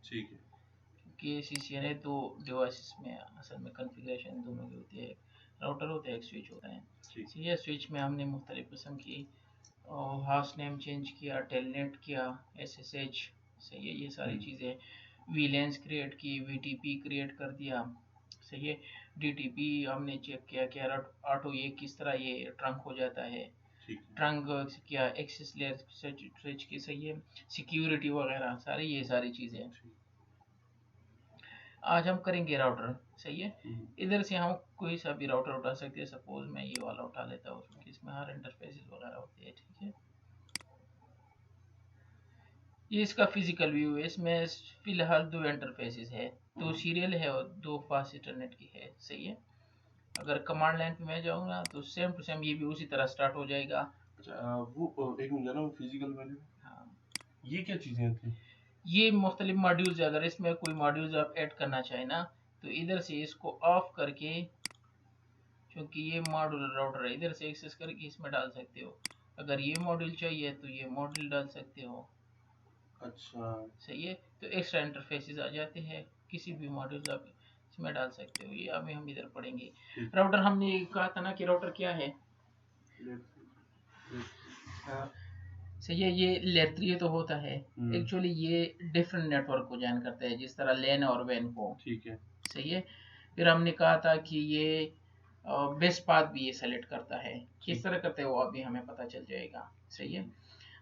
ठीक है। क्योंकि CCNA दो डिवाइसेस में असल में कॉन्फ़िगरेशन दोनों की होती है, राउटर होता है, एक स्विच होता है। ठीक। ये स्विच में हमने मुख्तलिफ किस्म की हाउस नेम चेंज किया, टेलनेट किया, SSH, सही है, ये सारी चीज़ें, वीलेंस क्रिएट की, VTP क्रिएट कर दिया, सही है, DTP हमने चेक किया कि ऑटो ये किस तरह ये ट्रंक हो जाता है, ठीक है। ट्रंक किया, एक्सेस लेयर स्विच की, सही है, सिक्योरिटी वगैरह सारी ये सारी चीज़ें ठीक। आज हम करेंगे राउटर, सही है। हम्म। इधर से हम कोई सा भी राउटर उठा सकते हैं, सपोज मैं ये वाला उठा लेता हूँ क्योंकि इसमें हर इंटरफेसेस वगैरह होते हैं, ठीक है। ये इसका फिजिकल व्यू है, इसमें फिलहाल दो इंटरफेसेस है, दो सीरियल है और दो फास्ट इंटरनेट की है, सही है। अगर कमांड लाइन पे मैं जाऊंगा तो सेम टू सेम ये भी उसी तरह स्टार्ट हो जाएगा। अच्छा, वो एक मिनट जाना, फिजिकल वैल्यू हाँ, ये क्या चीजें थी? ये मुख्तलिफ मॉड्यूल्स, अगर इसमें कोई मॉड्यूल्स आप ऐड करना चाहें ना, तो इधर से इसको ऑफ करके, क्योंकि ये मॉड्यूलर राउटर है, इधर से एक्सेस करके इसमें डाल सकते हो। अगर ये मॉड्यूल चाहिए तो ये मॉड्यूल डाल सकते हो, अच्छा। सही है। तो एक्स्ट्रा इंटरफेसेस आ जाते हैं, किसी भी मॉड्यूल आप इसमें डाल सकते हो। ये अभी हम इधर पढ़ेंगे। ठीक। राउटर हमने कहा था ना कि राउटर क्या है, सही है, ये लेयर 3 तो होता है, एक्चुअली ये डिफरेंट नेटवर्क को ज्वाइन करता है, जिस तरह लैन और वैन को, ठीक है। सही है। फिर हमने कहा था कि ये बेस्ट पाथ भी ये सेलेक्ट करता है, किस तरह करते हैं वो अभी हमें पता चल जाएगा, सही है।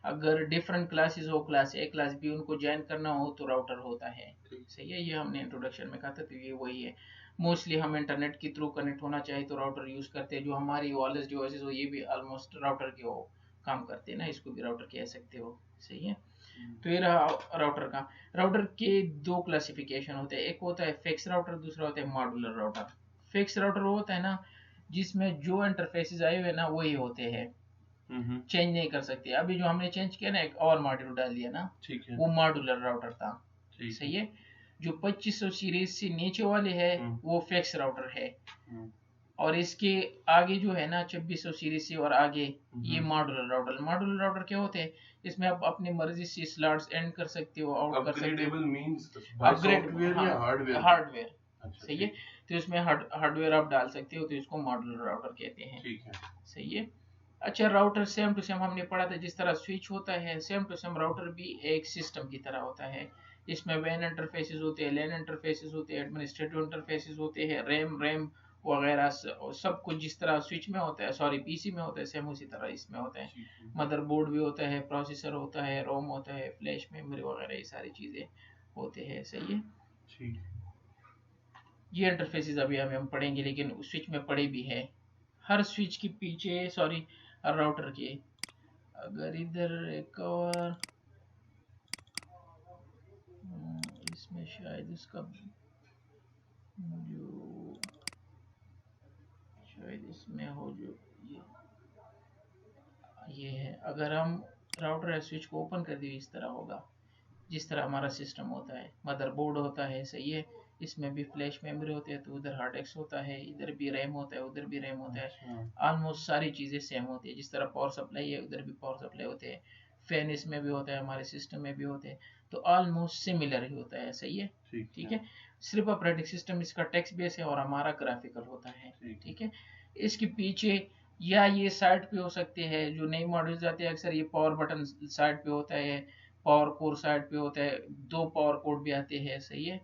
अगर डिफरेंट क्लासेस हो, क्लास ए क्लास बी, उनको ज्वाइन करना हो तो राउटर होता है, सही है। ये हमने इंट्रोडक्शन में कहा था, तो ये वही है। मोस्टली हम इंटरनेट के थ्रू कनेक्ट होना चाहे तो राउटर यूज करते हैं। जो हमारी वायरलेस डिवाइसेस हो, ये भी ऑलमोस्ट राउटर के हो काम करते हैं ना, इसको भी राउटर कह सकते हो, सही है। तो ये रहा राउटर का। राउटर के दो क्लासिफिकेशन होते हैं, एक होता है फिक्स राउटर, दूसरा होता है मॉड्यूलर राउटर। फिक्स राउटर वो होता है ना जिसमें जो इंटरफेसेस आए हुए ना वही होते हैं, चेंज नहीं कर सकते। अभी जो हमने चेंज किया ना, एक और मॉड्यूल डाल दिया ना, ठीक है। वो मॉड्यूलर राउटर था, सही है। जो 2500 सीरीज से नीचे वाले है वो फिक्स राउटर है, और इसके आगे जो है ना 2600 सीरीज से और आगे, ये मॉड्यूलर राउटर। मॉड्यूलर राउटर क्या होते हैं, इसमें आप अपनी मर्जी से स्लॉट्स एंड कर सकते हो, आउट कर सकते हो। अपग्रेडेबल मींस बाय सॉफ्टवेयर या हार्डवेयर? हार्डवेयर, अच्छा, सही है। तो इसमें हार्डवेयर आप डाल सकते हो, तो इसको मॉड्यूलर राउटर कहते हैं, ठीक है। सही है। अच्छा, राउटर सेम टू सेम हमने पढ़ा था, जिस तरह स्विच होता है सेम टू सेम राउटर भी एक सिस्टम की तरह होता है। इसमें वैन इंटरफेसेस होते हैं, लैन इंटरफेसेस होते हैं, एडमिनिस्ट्रेटिव इंटरफेसेस होते हैं, रैम वगैरह सब कुछ जिस तरह स्विच में होता है, सॉरी पीसी में होता है, सेम उसी तरह इसमें होता है। मदरबोर्ड भी होता है, प्रोसेसर होता है, रोम होता है, फ्लैश मेमोरी वगैरह, ये सारी चीजें होते हैं, सही है। ठीक। ये इंटरफेसेस अभी हम पढ़ेंगे, लेकिन स्विच में पढ़े भी है। हर स्विच के पीछे, सॉरी हर राउटर के, अगर इधर एक और इसमें शायद इसका जो शायद इसमें हो जो ये है, अगर हम राउटर या स्विच को ओपन कर दिए इस तरह होगा, जिस तरह हमारा सिस्टम होता है। मदरबोर्ड होता है, सही है, इसमें भी फ्लैश मेमोरी होती है, तो उधर हार्ड डिस्क होता है, इधर भी रैम होता है, उधर भी रैम होता है। ऑलमोस्ट सारी चीज़ें सेम होती है, जिस तरह पावर सप्लाई है उधर भी पावर सप्लाई होते हैं, फैन इसमें भी होता है, हमारे सिस्टम में भी होते हैं, तो ऑलमोस्ट सिमिलर ही होता है, सही है, ठीक है। सिर्फ ऑपरेटिंग सिस्टम इसका टेक्स्ट बेस है और हमारा ग्राफिकल होता है, ठीक है। इसके पीछे या ये साइड पे हो सकते हैं, जो नई मॉडल्स आते हैं अक्सर ये पावर बटन साइड पे होता है, पावर कोर साइड पे होता है, दो पावर कोड भी आते हैं, सही है।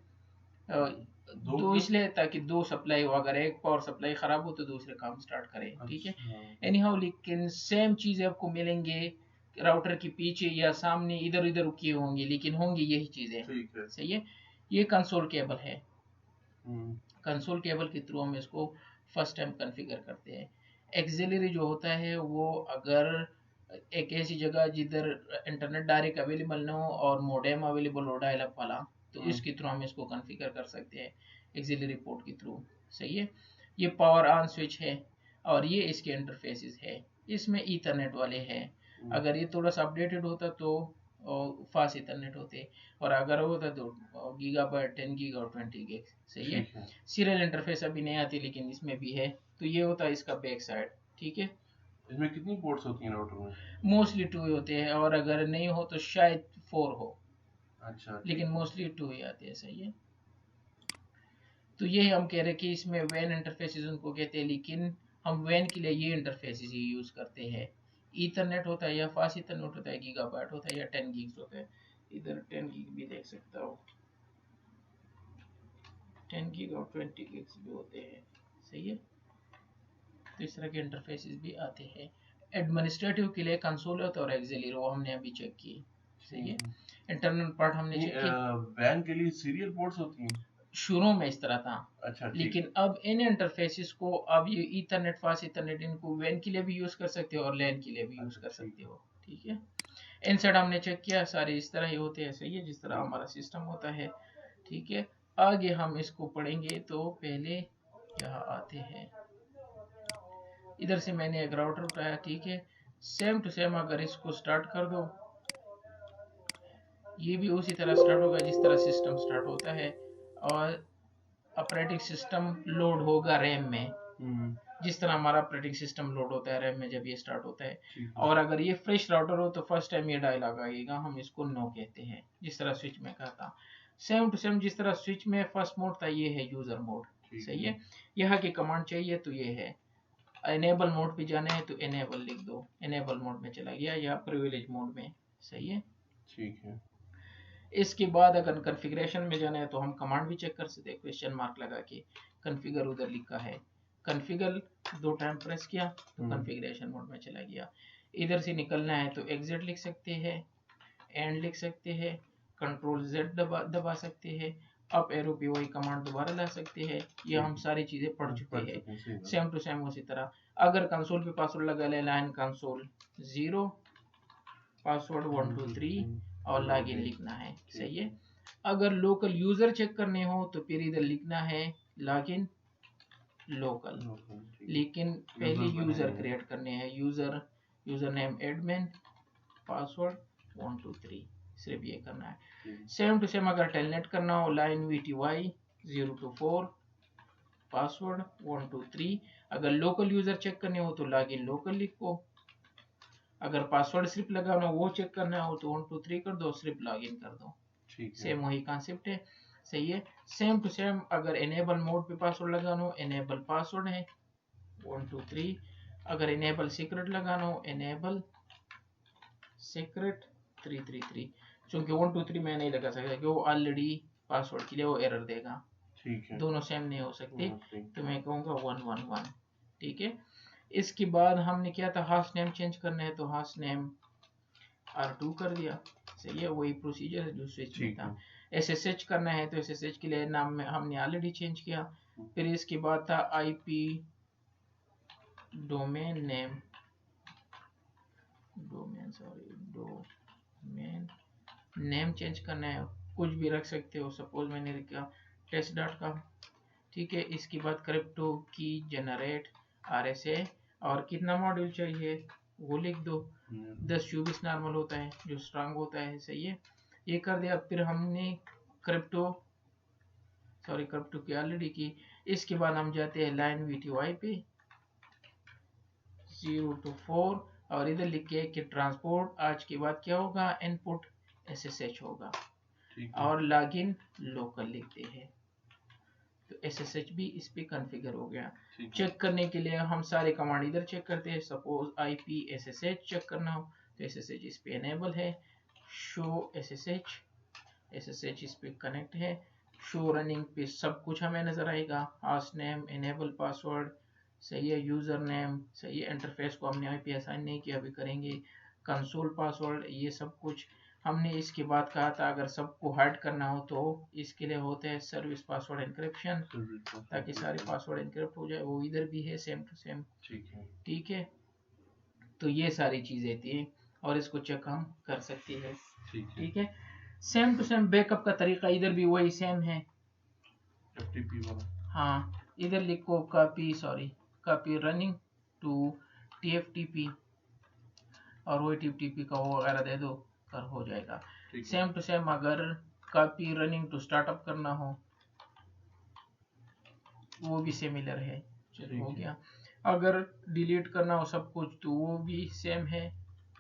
दो इसलिए ताकि दो सप्लाई हो, अगर एक पावर सप्लाई खराब हो तो दूसरे काम स्टार्ट करें, ठीक है। एनी हाउ, लेकिन सेम चीजें आपको मिलेंगे राउटर के पीछे या सामने, इधर उधर किए होंगे, लेकिन होंगी यही चीजें, सही है। ये कंसोल केबल है, कंसोल केबल के थ्रू हम इसको फर्स्ट टाइम कॉन्फ़िगर करते हैं। एक्सिलरी जो होता है वो अगर एक ऐसी जगह जिधर इंटरनेट डायरेक्ट अवेलेबल ना हो और मोडेम अवेलेबल हो डायल अप वाला, तो इसके थ्रू हम इसको कॉन्फ़िगर कर सकते हैं एक्सिलरी पोर्ट के थ्रू, सही है। ये पावर ऑन स्विच है और ये इसके इंटरफेसेस है, इसमें ईथरनेट वाले हैं। अगर ये थोड़ा सा अपडेटेड होता तो फास्ट इथरनेट होते, और अगर होता तो गीगाबाइट 10 गीगा और 20 गीग, सही है। सीरियल इंटरफेस अभी नहीं आती, लेकिन इसमें भी है। तो ये होता है इसका बैक साइड, ठीक है। इसमें कितनी पोर्ट्स होती हैं राउटर में? मोस्टली 2 होते हैं, और अगर नहीं हो तो शायद 4 हो, अच्छा, लेकिन मोस्टली 2 ही आते हैं, सही है। तो ये हम कह रहे हैं कि इसमें वैन इंटरफेसेस उनको कहते हैं, लेकिन हम वैन के लिए ये इंटरफेसेस ही यूज करते हैं। ईथरनेट होता है या फास्ट ईथरनेट होता है, गीगाबाइट होता है या 10 गिग्स होता है। इधर 10 गिग भी देख सकता हो, 10 गिग और 20 गिग्स भी होते हैं, सही है। तो इस तरह के इंटरफेसेस भी आते हैं। एडमिनिस्ट्रेटिव के लिए कंसोल होता है और एक्सेल, वो हमने अभी चेक की, सही है। इंटरनल पार्ट हमने चेक की। वैन के लिए सीरियल पोर्ट्स होती हैं। शुरू में इस तरह था, अच्छा, लेकिन अब इन इंटरफेसेस को अब ये ईथरनेट, फास्ट ईथरनेट, इनको वैन के लिए भी यूज कर सकते हो और लैन के लिए भी यूज कर सकते हो, ठीक है। इनसाइड हमने चेक किया, सारे इस तरह ही होते हैं, सही है, जिस तरह हमारा सिस्टम होता है, ठीक है। आगे हम इसको पढ़ेंगे, तो पहले यहाँ आते हैं। इधर से मैंने एक राउटर उठाया, ठीक है। सेम टू सेम अगर इसको स्टार्ट कर दो, ये भी उसी तरह स्टार्ट होगा जिस तरह सिस्टम स्टार्ट होता है, और ऑपरेटिंग सिस्टम लोड होगा रैम में, जिस तरह हमारा ऑपरेटिंग सिस्टम लोड होता है रैम में जब ये स्टार्ट होता है। और अगर ये फ्रेश राउटर हो तो फर्स्ट टाइम ये डायलॉग आएगा, हम इसको नो कहते हैं, जिस तरह स्विच में कहा था। सेम टू सेम जिस तरह स्विच में फर्स्ट मोड था, ये है यूजर मोड, सही है। यहाँ की कमांड चाहिए तो ये है। एनेबल मोड पे जाना है तो एनेबल लिख दो, एनेबल मोड में चला गया, या प्रिविलेज मोड में, सही है, ठीक है। इसके बाद अगर कॉन्फ़िगरेशन में जाना है तो हम कमांड भी चेक कर सकते हैं, क्वेश्चन मार्क लगा के। कॉन्फ़िगर उधर लिखा है, कॉन्फ़िगर 2 टाइम प्रेस किया तो कॉन्फ़िगरेशन मोड में चला गया। इधर से निकलना है तो एग्जिट लिख सकते हैं, एंड लिख सकते हैं, कंट्रोल Z दबा सकते हैं, अप एरो पे वही कमांड दोबारा ला सकते हैं। ये हम सारी चीजें पढ़ चुके हैं, सेम टू सेम उसी तरह। अगर कंसोल पे पासवर्ड लगा ले, लाइन कंसोल 0, पासवर्ड 1 2 3 और लॉगिन लिखना है, सही है। अगर लोकल यूजर चेक करने हो तो फिर इधर लिखना है लॉगिन लोकल, लेकिन पहले यूजर क्रिएट करने हैं। यूजर नेम एडमिन, पासवर्ड 1 2 3, सिर्फ ये करना है। सेम टू सेम अगर टेलनेट करना हो, लाइन VTY 0 to 4, पासवर्ड 1 2 3। अगर लोकल यूजर चेक करने हो तो लॉगिन लोकल लिखो। अगर पासवर्ड सिर्फ लगाना हो, वो चेक करना हो तो 1 2 3 कर दो, सिर्फ लॉगिन कर दो, सेम वही कॉन्सेप्ट है, सही है। सेम टू सेम अगर एनेबल मोड पे पासवर्ड लगाना हो, एनेबल पासवर्ड है 1 2 3। अगर एनेबल सीक्रेट लगाना हो, एनेबल सीक्रेट 333। क्योंकि 1 2 3 मैं नहीं लगा सकता क्योंकि वो ऑलरेडी पासवर्ड के लिए वो एरर देगा, ठीक है, दोनों सेम नहीं हो सकते, तो मैं कहूँगा 1 1 1, ठीक है। इसके बाद हमने क्या था, हास्ट नेम चेंज करना है तो हास्ट नेम R2 कर दिया, सही है, वही प्रोसीजर है जो स्विच में था। SSH करना है तो SSH के लिए नाम में हमने ऑलरेडी चेंज किया। फिर इसके बाद था IP domain name, domain name change करना है, कुछ भी रख सकते हो, सपोज मैंने लिखा test.com, ठीक है। इसके बाद क्रिप्टो की जनरेट RSA, और कितना मॉड्यूल चाहिए वो लिख दो, 10 24 नॉर्मल होता है जो स्ट्रांग होता है, सही है, ये कर दिया। फिर हमने क्रिप्टो की ऑलरेडी की। इसके बाद हम जाते हैं लाइन VTY पे 0 to 4, और इधर लिख के कि ट्रांसपोर्ट आज के बाद क्या होगा, इनपुट SSH होगा, और लॉगिन लोकल लिखते हैं, तो SSH भी इस पे कॉन्फ़िगर हो गया। चेक करने के लिए हम सारे कमांड इधर चेक करते हैं। सपोज IP SSH चेक करना हो तो SSH इस पे एनेबल है, शो SSH इस पे कनेक्ट है, शो रनिंग पे सब कुछ हमें नजर आएगा, हास्ट नेम, एनेबल पासवर्ड, सही है, यूजर नेम, सही है। इंटरफेस को हमने IP असाइन नहीं किया, अभी करेंगे। कंसोल पासवर्ड, ये सब कुछ हमने। इसके बाद कहा था अगर सबको हाइड करना हो तो इसके लिए होते हैं सर्विस पासवर्ड एन्क्रिप्शन, ताकि सारे पासवर्ड एन्क्रिप्ट हो जाए, वो इधर भी है सेम टू सेम, ठीक है। तो ये सारी चीजें थी और इसको चेक हम कर सकते हैं, ठीक है। सेम टू सेम बैकअप का तरीका इधर भी वही सेम है, FTP वाला, हाँ, इधर लिखो कॉपी रनिंग टू TFTP, और वही TFTP का वो वगैरह दे दो, कर हो जाएगा। सेम टू सेम अगर कॉपी रनिंग टू स्टार्टअप करना हो वो भी सिमिलर है, चलो हो गया। अगर डिलीट करना हो सब कुछ तो वो भी सेम है,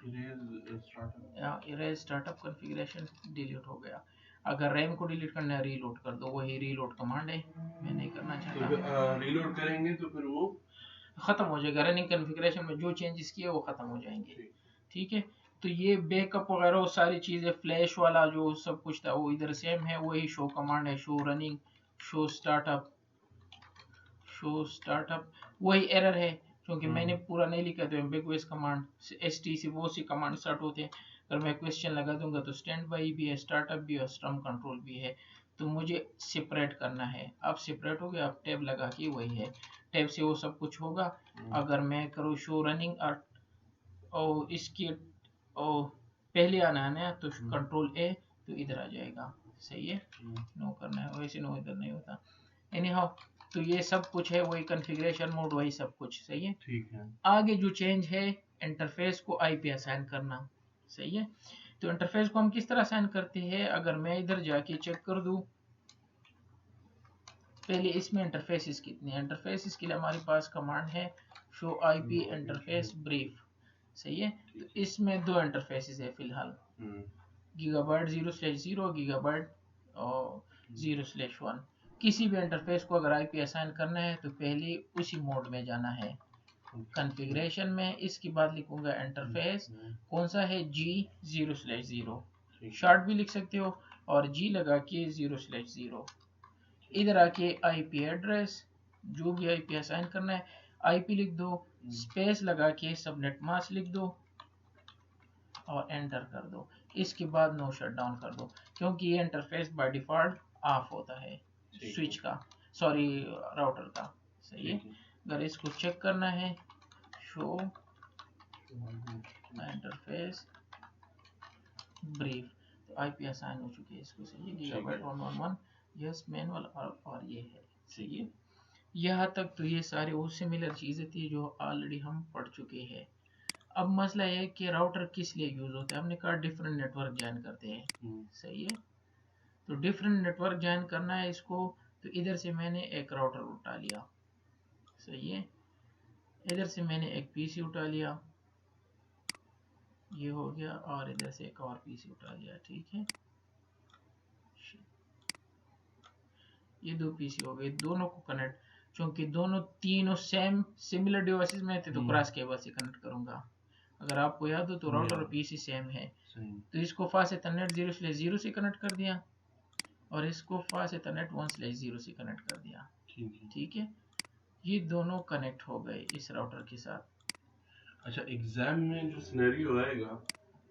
इरेज स्टार्टअप कॉन्फ़िगरेशन डिलीट हो गया। अगर रैम को डिलीट करना है रीलोड कर दो, वही रीलोड कमांड है, मैं नहीं करना तो चाहता। रीलोड करेंगे तो फिर वो खत्म हो जाएगा, रनिंग कॉन्फ़िगरेशन में जो चेंजेस किए वो खत्म हो जाएंगे। ठीक। ठीक है, तो ये बैकअप वगैरह वो सारी चीज़ें, फ्लैश वाला जो सब कुछ था वो इधर सेम है, वही शो कमांड है, show running, show startup, show startup. वही एरर है क्योंकि मैंने पूरा नहीं लिखा, तो एम्बिगुअस कमांड st से वो सी कमांड स्टार्ट होते हैं। अगर मैं क्वेश्चन लगा दूंगा तो स्टैंड बाई भी है, स्टार्टअप भी है, स्टर्म कंट्रोल भी है। तो मुझे सेपरेट करना है। अब सेपरेट हो गया, अब टैब लगा के वही है, टैब से वो सब कुछ होगा। अगर मैं करूँ शो रनिंग और इसकी और पहले आना है ना, तो कंट्रोल ए, तो इधर आ जाएगा। सही है, नो करना है, वैसे नो इधर नहीं होता। एनी हाउ, तो ये सब कुछ है, वही कॉन्फ़िगरेशन मोड, वही सब कुछ। सही है, ठीक है। आगे जो चेंज है इंटरफेस को आईपी असाइन करना। सही है, तो इंटरफेस को हम किस तरह असाइन करते हैं, अगर मैं इधर जाके चेक कर दूं, पहले इसमें इंटरफेसेस कितने हैं। इंटरफेसेस के लिए हमारे पास कमांड है शो आईपी इंटरफेस ब्रीफ। सही है, तो इसमें दो इंटरफेसेस है फिलहाल, गीगाबाइट 0/0, गीगाबाइट और 0/1। किसी भी इंटरफेस को अगर आईपी असाइन करना है तो पहले उसी मोड में जाना है, कॉन्फ़िगरेशन में। इसके बाद लिखूंगा इंटरफेस, कौन सा है, G 0/0, शॉर्ट भी लिख सकते हो, और G लगा के 0/0। इधर आके आईपी एड्रेस, जो भी आईपी असाइन करना है आईपी लिख दो, स्पेस लगा के सबनेट मास्क लिख दो और एंटर कर दो। इसके बाद नो शट डाउन कर दो, क्योंकि ये इंटरफेस बाय डिफॉल्ट ऑफ होता है स्विच का, सॉरी राउटर का। सही है, अगर इसको चेक करना है, शो इंटरफेस ब्रीफ, तो आईपी असाइन हो चुकी है इसको। सही है, गीगाबाइट 111, यस मैनुअल, और ये है। सही है, यहाँ तक तो ये सारे वो सिमिलर चीज़ें थी जो ऑलरेडी हम पढ़ चुके हैं। अब मसला ये है कि राउटर किस लिए यूज़ होता है। हमने कहा डिफरेंट नेटवर्क ज्वाइन करते हैं। सही है, तो डिफरेंट नेटवर्क ज्वाइन करना है इसको, तो इधर से मैंने एक राउटर उठा लिया। सही है, इधर से मैंने एक पीसी उठा लिया, ये हो गया, और इधर से एक और पीसी उठा लिया। ठीक है, ये दो पीसी हो गए, दोनों को कनेक्ट, क्योंकि दोनों तीनों सेम सिमिलर डिवाइसेस में थे तो क्रॉस केबल से कनेक्ट करूंगा। अगर आपको याद हो तो राउटर और पीसी सेम है, तो इसको फास्ट इथरनेट 0/0 से कनेक्ट कर दिया, और इसको फास्ट इथरनेट 1/0 से कनेक्ट कर दिया। ठीक है, ये दोनों कनेक्ट हो गए इस राउटर के साथ। अच्छा, एग्जाम में जो सिनेरियो आएगा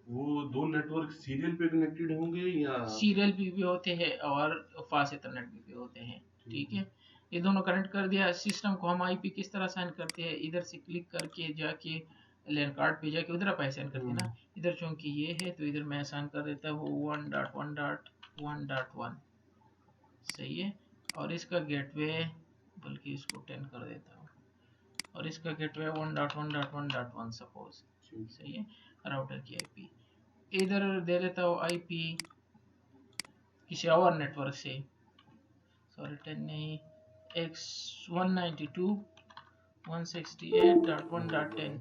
वो दो नेटवर्क सीरियल पे कनेक्टेड होंगे या सीरियल भी होते हैं और फास्ट इथरनेट भी होते हैं। ठीक है, ये दोनों कनेक्ट कर दिया। सिस्टम को हम आईपी किस तरह साइन करते हैं, इधर से क्लिक करके जाके लैन कार्ड पे जाके उधर आप साइन करते हैं ना, इधर चूंकि ये है तो इधर मैं साइन कर देता हूँ 1.1.1.1। सही है, और इसका गेटवे, बल्कि इसको 10 कर देता हूँ, और इसका गेटवे 1.1.1.1 सपोज। सही है, राउटर की आईपी इधर दे देता हूँ, आईपी किसी और नेटवर्क से, सॉरी 10 नहीं, x 192.168.1.10।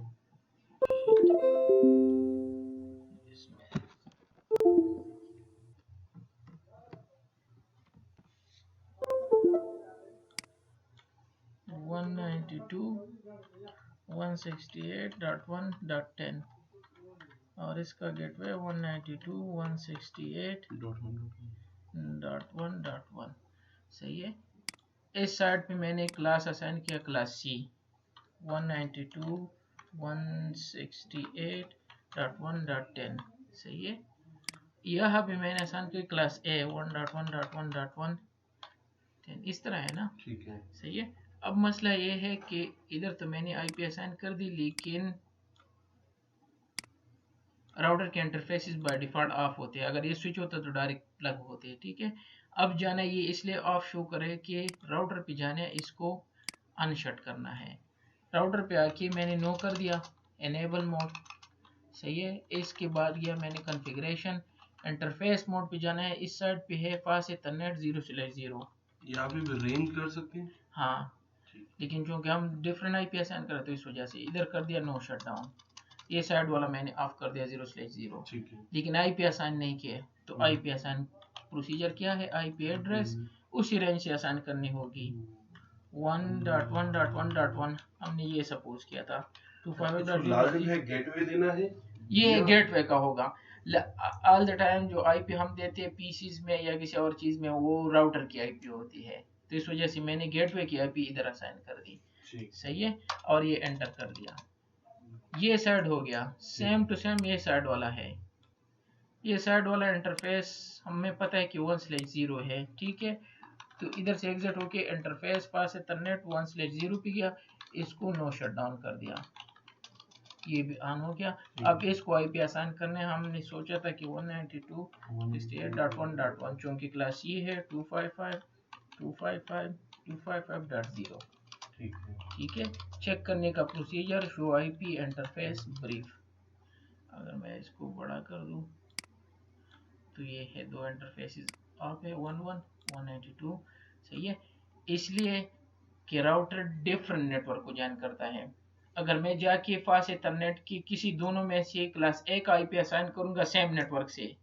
वन 192.168.1.10, और इसका गेटवे 192.168.1.1। सही है, इस साइड पे मैंने क्लास असाइन किया, क्लास सी 192.168.1.10। सही है, यहाँ पे मैंने असाइन किया क्लास ए 1.1.1.1.10, इस तरह है ना। ठीक है, सही है, अब मसला ये है कि इधर तो मैंने आईपी असाइन कर दी, लेकिन राउटर के इंटरफेसेस बाय डिफॉल्ट ऑफ होते हैं। अगर ये स्विच होता तो डायरेक्ट प्लग होते हैं। ठीक है, अब जाना ये इसलिए ऑफ शो करे कि राउटर पे जाने इसको अनशट करना है। राउटर पे आके मैंने नो कर दिया, एनेबल मोड। सही है, इसके बाद गया मैंने कॉन्फ़िगरेशन, इंटरफेस मोड पे जाना है, इस साइड पे है फास्ट इथरनेट 0/0। यहाँ पे भी रेंज कर सकते हैं। हाँ, लेकिन चूंकि हम डिफरेंट आईपी असाइन कर रहे तो इस वजह से इधर कर दिया नो शट डाउन, ये साइड वाला मैंने ऑफ कर दिया 0/0। ठीक है, लेकिन आईपी असाइन नहीं किया, तो आईपी असाइन प्रोसीजर क्या है, आईपी एड्रेस उसी रेंज से असाइन करनी होगी। 1.1.1.1 हमने ये सपोज किया था। लाजिम है गेटवे देना है, ये गेटवे का होगा। ऑल द टाइम जो आईपी हम देते हैं पीसीज में या किसी और चीज में वो राउटर की आईपी होती है, तो इस वजह से मैंने गेटवे की आईपी इधर असाइन कर दी। सही है, और ये एंटर कर दिया। ये साइड हो गया, सेम टू सेम ये साइड वाला है। ये साइड वाला इंटरफेस हमें पता है कि 1/0 है, ठीक है। तो इधर से एग्जिट होके इंटरफेस पास इथरनेट 1/0 पे गया, इसको नो शट डाउन कर दिया, ये भी ऑन हो गया। अब इसको आईपी असाइन करने हमने सोचा था कि 192.168.1.1 चूंकि क्लास ये है 255.255.255.0, ठीक है। चेक करने का procedure show IP interface brief. अगर मैं इसको बड़ा कर दूं तो ये है, दो इंटरफेसेस आप है 11 192। सही है, इसलिए कि राउटर डिफरेंट नेटवर्क को ज्वाइन करता है। अगर मैं जाके फास्ट इथरनेट की किसी दोनों में से क्लास ए का आईपी असाइन करूंगा सेम नेटवर्क से,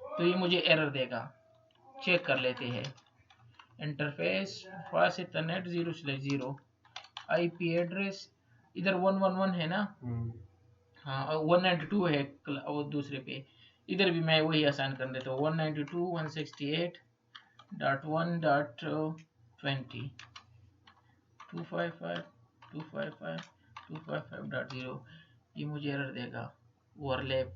तो ये मुझे एरर देगा। चेक कर लेते हैं, interface fast Ethernet 0/0 IP address इधर 111 है ना, हाँ 192 है वो दूसरे पे, इधर भी मैं वही असाइन कर देता हूँ 192.168.1.20 255.255.255.0। ये मुझे एरर देगा, ओवरलैप।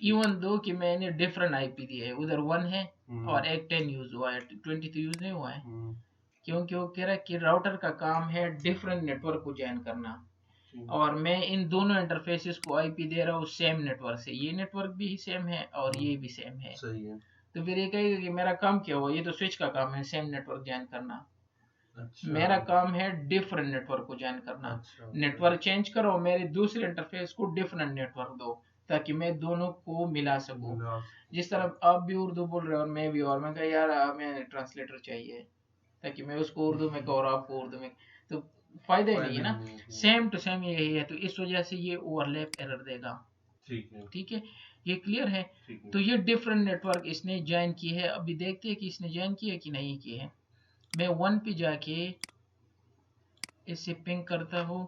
इवन दो कि मैंने डिफरेंट आईपी दिए है, उधर 1 है और एक 10 यूज हुआ है, 20 तो यूज नहीं हुआ है, क्योंकि वो कह रहा है कि राउटर का काम है डिफरेंट नेटवर्क को ज्वाइन करना, और मैं इन दोनों इंटरफेसेस को आईपी दे रहा हूँ सेम नेटवर्क से। ये नेटवर्क भी सेम है और ये भी सेम है। सही है। तो फिर ये कहेगा कि मेरा काम क्या हुआ, ये तो स्विच का काम है सेम नेटवर्क ज्वाइन करना। अच्छा। मेरा काम है डिफरेंट नेटवर्क को ज्वाइन करना। अच्छा। नेटवर्क चेंज करो, मेरे दूसरे इंटरफेस को डिफरेंट नेटवर्क दो, ताकि मैं दोनों को मिला सकूं। जिस तरह आप भी उर्दू बोल रहे हो और मैं भी, और मैं कहा यार हमें ट्रांसलेटर चाहिए ताकि मैं उसको उर्दू में कहूँ और आपको उर्दू में, तो फायदा ही नहीं है ना, सेम टू सेम यही है। तो इस वजह से ये ओवरलैप एरर देगा। ठीक है, ये क्लियर है। तो ये डिफरेंट नेटवर्क इसने ज्वाइन की है। अभी देखते हैं कि इसने ज्वाइन की है कि नहीं की है। मैं 1 पे जाके इससे पिंग करता हूँ,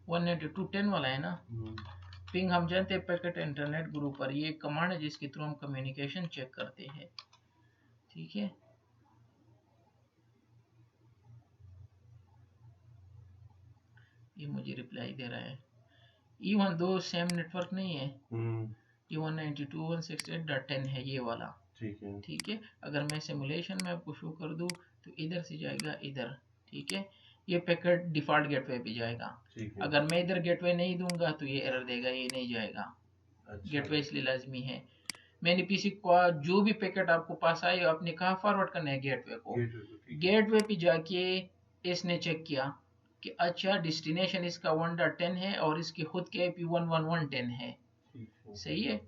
192.10 वाला है ना, पिंग हम जानते हैं पैकेट इंटरनेट ग्रुप पर, ये कमांड है जिसके थ्रू हम कम्युनिकेशन चेक करते हैं। ठीक है, ये मुझे रिप्लाई दे रहा है। इवन दो सेम नेटवर्क नहीं है, ये 192.168.10 है ये वाला। ठीक है, अगर मैं सिमुलेशन में आपको शो कर दूं तो इधर से जाएगा इधर। ठीक है, ये पैकेट डिफॉल्ट गेटवे पे जाएगा। अगर मैं इधर गेटवे नहीं दूंगा तो ये एरर देगा, ये नहीं जाएगा। अच्छा। गेटवे इसलिए लाजमी है। मैंने पीसी को जो भी पैकेट आपको पास आए आपने कहाँ फॉरवर्ड करना है, गेटवे को। गेटवे पे जाके इसने चेक किया कि अच्छा डेस्टिनेशन इसका 1.10 है और इसकी खुद के आईपी 111.10 है। सही है,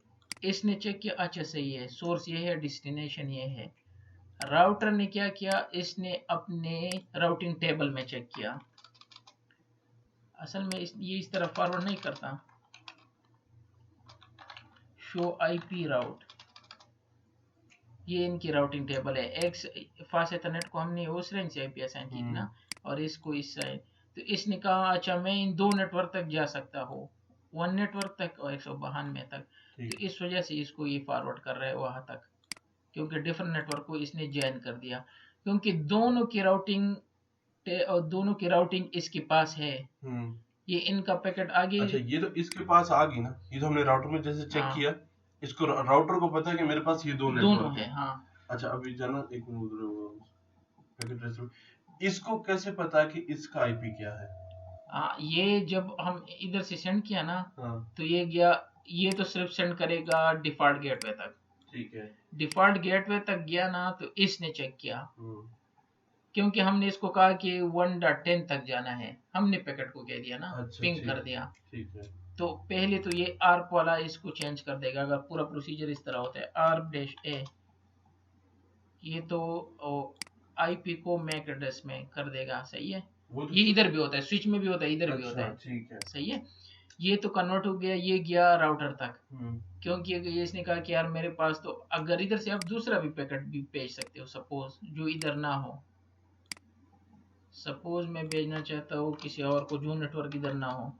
इसने चेक किया, अच्छा सही है, सोर्स ये है, डेस्टिनेशन ये है। राउटर ने क्या किया, इसने अपने राउटिंग टेबल में चेक किया। असल में ये इस तरह फॉरवर्ड नहीं करता, शो आईपी राउट, ये इनकी राउटिंग टेबल है। एक्स फास्ट इथरनेट को हमने उस रेंज से आईपी असाइन की ना, और इसको इस साइड। तो इसने कहा अच्छा मैं इन दो नेटवर्क तक जा सकता हूँ, 1 नेटवर्क तक और 192 तक। तो इस वजह से इसको ये फॉरवर्ड कर रहा है वहां तक, क्योंकि डिफरेंट नेटवर्क को इसने ज्वाइन कर दिया, क्योंकि दोनों की राउटिंग इसके पास है। ये इनका पैकेट आगे, अच्छा ये तो इसके पास आ गई ना, ये तो हमने राउटर में जैसे चेक किया, इसको राउटर को पता है कि मेरे पास ये दोनों है। हाँ। अच्छा अभी जाना एक मिनट, इसको कैसे पता कि इसका आईपी क्या है? ये जब हम इधर से सेंड किया ना, तो ये गया, ये तो सिर्फ सेंड करेगा डिफॉल्ट गेटवे तक। ठीक है, डिफॉल्ट गेटवे तक गया ना, तो इसने चेक किया, क्योंकि हमने इसको कहा कि 1.10 तक जाना है, हमने पैकेट को कह दिया ना। अच्छा, पिंग कर दिया। ठीक है, तो पहले तो ये आर्प वाला इसको चेंज कर देगा। अगर पूरा प्रोसीजर इस तरह होता है ARP-A, ये तो आईपी को मैक एड्रेस में कर देगा। सही है, ये इधर भी होता है, स्विच में भी होता है, इधर भी होता है। ठीक है, सही है। ये तो कन्वर्ट हो गया, ये गया राउटर तक, क्योंकि ये इसने कहा कि यार मेरे पास तो, अगर इधर से आप दूसरा भी पैकेट भी भेज सकते हो, सपोज जो इधर ना हो, सपोज मैं भेजना चाहता हूँ किसी और को जो नेटवर्क इधर ना हो,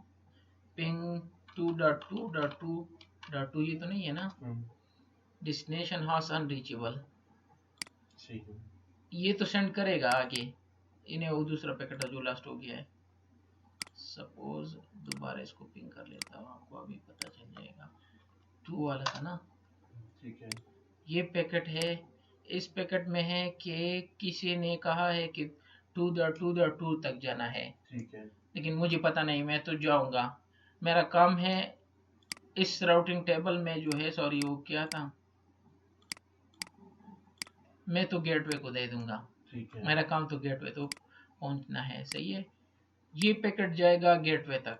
पिंग 2.2.2.2 ये तो नहीं है ना, डेस्टिनेशन हाउस अनरीचेबल, ये तो सेंड करेगा आगे इन्हें, वो दूसरा पैकेट जो लास्ट हो गया है। सपोज दोबारा इसको पिंग कर लेता हूँ, आपको अभी पता चल जाएगा, 2 वाला था ना, ठीक है। ये पैकेट है, इस पैकेट में है कि किसी ने कहा है कि 2.2.2 तक जाना है, ठीक है, लेकिन मुझे पता नहीं, मैं तो जाऊंगा, मेरा काम है इस राउटिंग टेबल में जो है, सॉरी वो क्या था, मैं तो गेटवे को दे दूंगा, ठीक है, मेरा काम तो गेटवे तो पहुंचना है, सही है। ये पैकेट जाएगा गेटवे तक,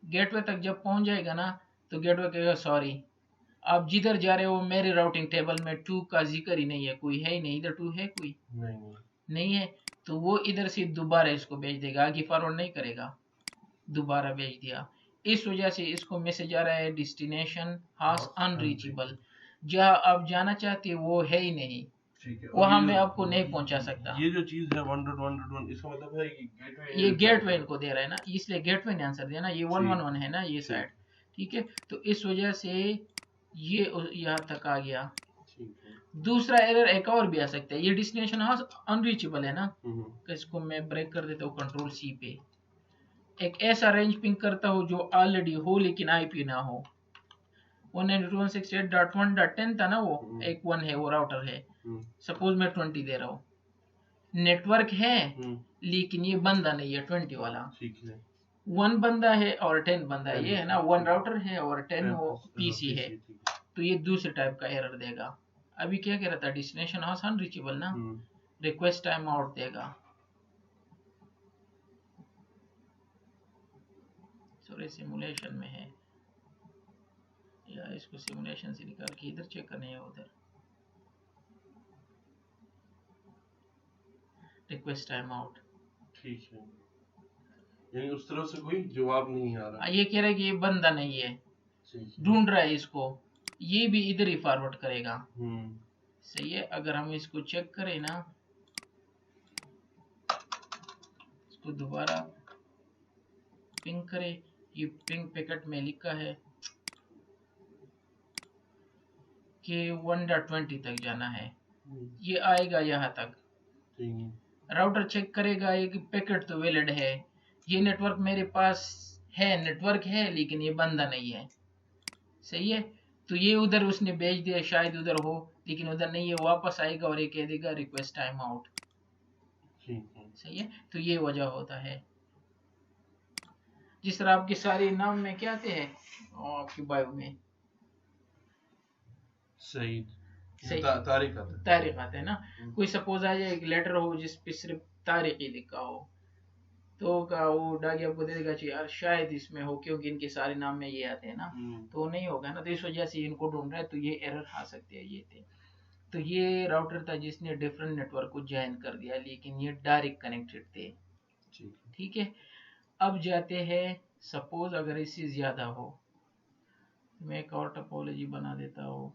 गेटवे तक जब पहुंच जाएगा ना, तो गेटवे कहेगा सॉरी आप जिधर जा रहे हो मेरे राउटिंग टेबल में 2 का जिक्र ही नहीं है, कोई है ही नहीं, इधर 2 है कोई नहीं है, तो वो इधर से दोबारा इसको भेज देगा, आगे फॉरवर्ड नहीं करेगा, दोबारा भेज दिया, इस वजह से इसको मैसेज आ रहा है डेस्टिनेशन हाउस अनरीचेबल, जहां आप जाना चाहते हो वो है ही नहीं, वहां मैं आपको नहीं पहुंचा सकता। ये जो चीज है 1.1.1 इसका मतलब है कि गेटवे, ये गेटवे इनको दे रहा है ना, इसलिए गेटवे ने आंसर दिया ना, ये 111 है ना ये साइड, ठीक है, तो इस वजह से ये यहाँ तक आ गया। दूसरा एरर एक और भी आ सकता है, ये डेस्टिनेशन हाउस अनरीचेबल है ना, तो इसको मैं ब्रेक कर देता हूँ कंट्रोल सी पे, एक ऐसा रेंज पिंग करता हूँ जो ऑलरेडी हो लेकिन आईपी ना हो, 192.168.1.10 था ना वो, एक 1 है वो राउटर है, सपोज मैं 20 दे रहा हूँ, नेटवर्क है लेकिन ये बंदा नहीं है 20 वाला, ठीक है, 1 बंदा है और 10 बंदा है, ये है ना 1 राउटर है और 10 वो पीसी है, तो ये दूसरे टाइप का एरर देगा। अभी क्या कह रहा था, डेस्टिनेशन हाउस अनरीचेबल ना, रिक्वेस्ट टाइम आउट देगा, सॉरी सिमुलेशन में है, या इसको सिमुलेशन से निकाल के इधर चेक करने है, उधर रिक्वेस्ट टाइम आउट, ठीक है, यानी उस तरफ से कोई जवाब नहीं आ रहा, ये कह रहा है कि ये बंदा नहीं है, ढूंढ रहा है इसको, ये भी इधर ही फॉरवर्ड करेगा, सही है। अगर हम इसको चेक करें ना, इसको दोबारा पिंग करें, ये पिंग पैकेट में लिखा है कि 1.20 तक जाना है, ये आएगा यहाँ तक, राउटर चेक करेगा ये कि पैकेट तो वैलिड है, ये नेटवर्क मेरे पास है, नेटवर्क है लेकिन ये बंदा नहीं है, सही है, तो ये उधर उसने भेज दिया, शायद उधर हो लेकिन उधर नहीं है, वापस आएगा और ये कह देगा रिक्वेस्ट टाइम आउट, सही है, तो ये वजह होता है। जिस तरह आपके सारे नाम में क्या आते हैं आपकी बायो में, सही तारीख आते हैं ना, कोई सपोज आ जाए एक लेटर हो जिस पे सिर्फ तारीख ही लिखा हो, तो का वो डागी आपको दे देगा यार शायद इसमें हो, क्योंकि इनके सारे नाम में ये आते हैं ना, तो नहीं होगा ना, तो इस वजह से इनको ढूंढ रहा है, तो ये एरर आ सकते हैं, ये थे, तो ये राउटर था जिसने डिफरेंट नेटवर्क को ज्वाइन कर दिया, लेकिन ये डायरेक्ट कनेक्टेड थे, ठीक है। अब जाते हैं, सपोज अगर इससे ज्यादा हो, मैं एक और टोपोलॉजी बना देता हूँ,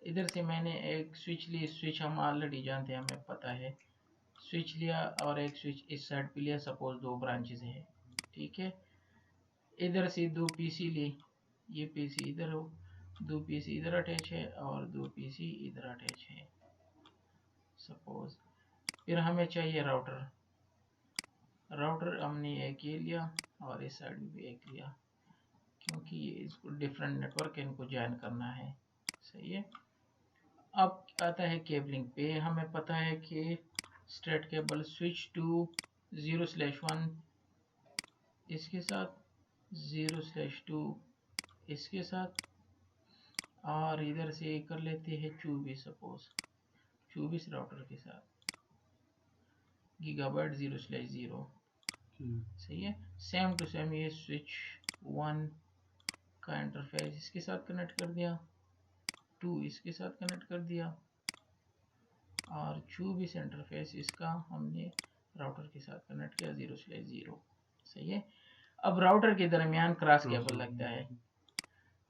इधर से मैंने एक स्विच ली, स्विच हम ऑलरेडी जानते हैं, हमें पता है, स्विच लिया और एक स्विच इस साइड पे लिया, सपोज 2 ब्रांचेस है, ठीक है, इधर से 2 पीसी ली, ये पीसी इधर हो, 2 पीसी इधर अटैच है और 2 पीसी इधर अटैच है, सपोज, फिर हमें चाहिए राउटर, राउटर हमने एक ये लिया और इस साइड भी एक लिया, क्योंकि ये इसको डिफरेंट नेटवर्क इनको ज्वाइन करना है, सही है। अब आता है केबलिंग पे, हमें पता है कि स्ट्रेट केबल स्विच टू 0/1 इसके साथ, 0/2 इसके साथ, और इधर से कर लेते हैं 24, सपोज 24 राउटर के साथ, गीगाबाइट 0/0, सही है। सेम टू सेम ये स्विच 1 का इंटरफेस इसके साथ कनेक्ट कर दिया, 2 इसके साथ कनेक्ट कर दिया, और 24 इंटरफेस इसका हमने राउटर के साथ कनेक्ट किया 0/0। सही है। अब राउटर के दरमियान क्रॉस केबल लगता है,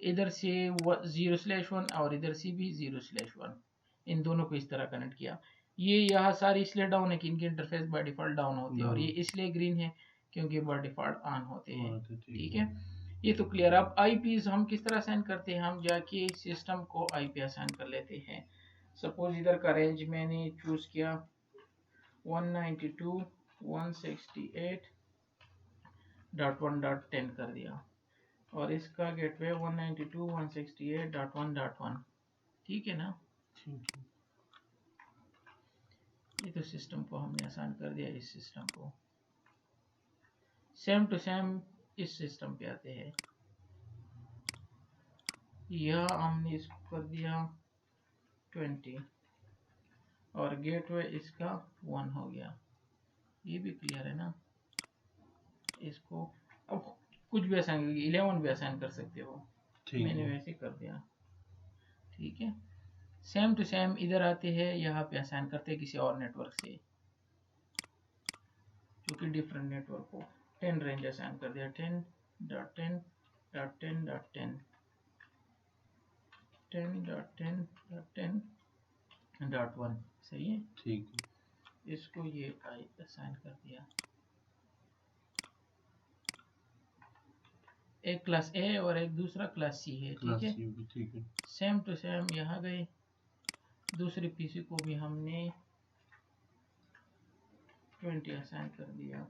इधर से 0/1 और इधर से भी 0/1, इन दोनों को इस तरह कनेक्ट किया। ये यहाँ सारी इसलिए डाउन है कि इनकी इंटरफेस बाय डिफॉल्ट डाउन होती है, और ये इसलिए ग्रीन है क्योंकि बाय डिफॉल्ट ऑन होते हैं। ठीक है, ये तो क्लियर। अब आईपीज हम किस तरह असाइन करते हैं, हम जाके सिस्टम को आईपी असाइन कर लेते हैं। सपोज इधर का रेंज मैंने चूज किया 192.168.1.10 कर दिया, और इसका गेटवे 192.168.1.1। ठीक है ना, ये तो सिस्टम को हमने आसान कर दिया। इस सिस्टम को सेम टू सेम इस सिस्टम पे आते हैं। यह हमने इसको कर दिया 20 और गेटवे इसका 1 हो गया। ये भी क्लियर है ना। इसको अब कुछ भी आसान 11 भी आसान कर सकते हो, मैंने वैसे कर दिया। ठीक है, सेम टू सेम इधर आते हैं, यहाँ पे असाइन करते हैं किसी और नेटवर्क से, जो कि डिफरेंट नेटवर्क को 10 रेंज असाइन कर दिया। 10.10.10.10 10.10.10.1। सही है, ठीक है। इसको ये असाइन कर दिया। एक क्लास ए और एक दूसरा क्लास सी है। ठीक है, ठीक है। सेम टू सेम यहाँ गए, दूसरे पीसी को भी हमने 20 असाइन कर दिया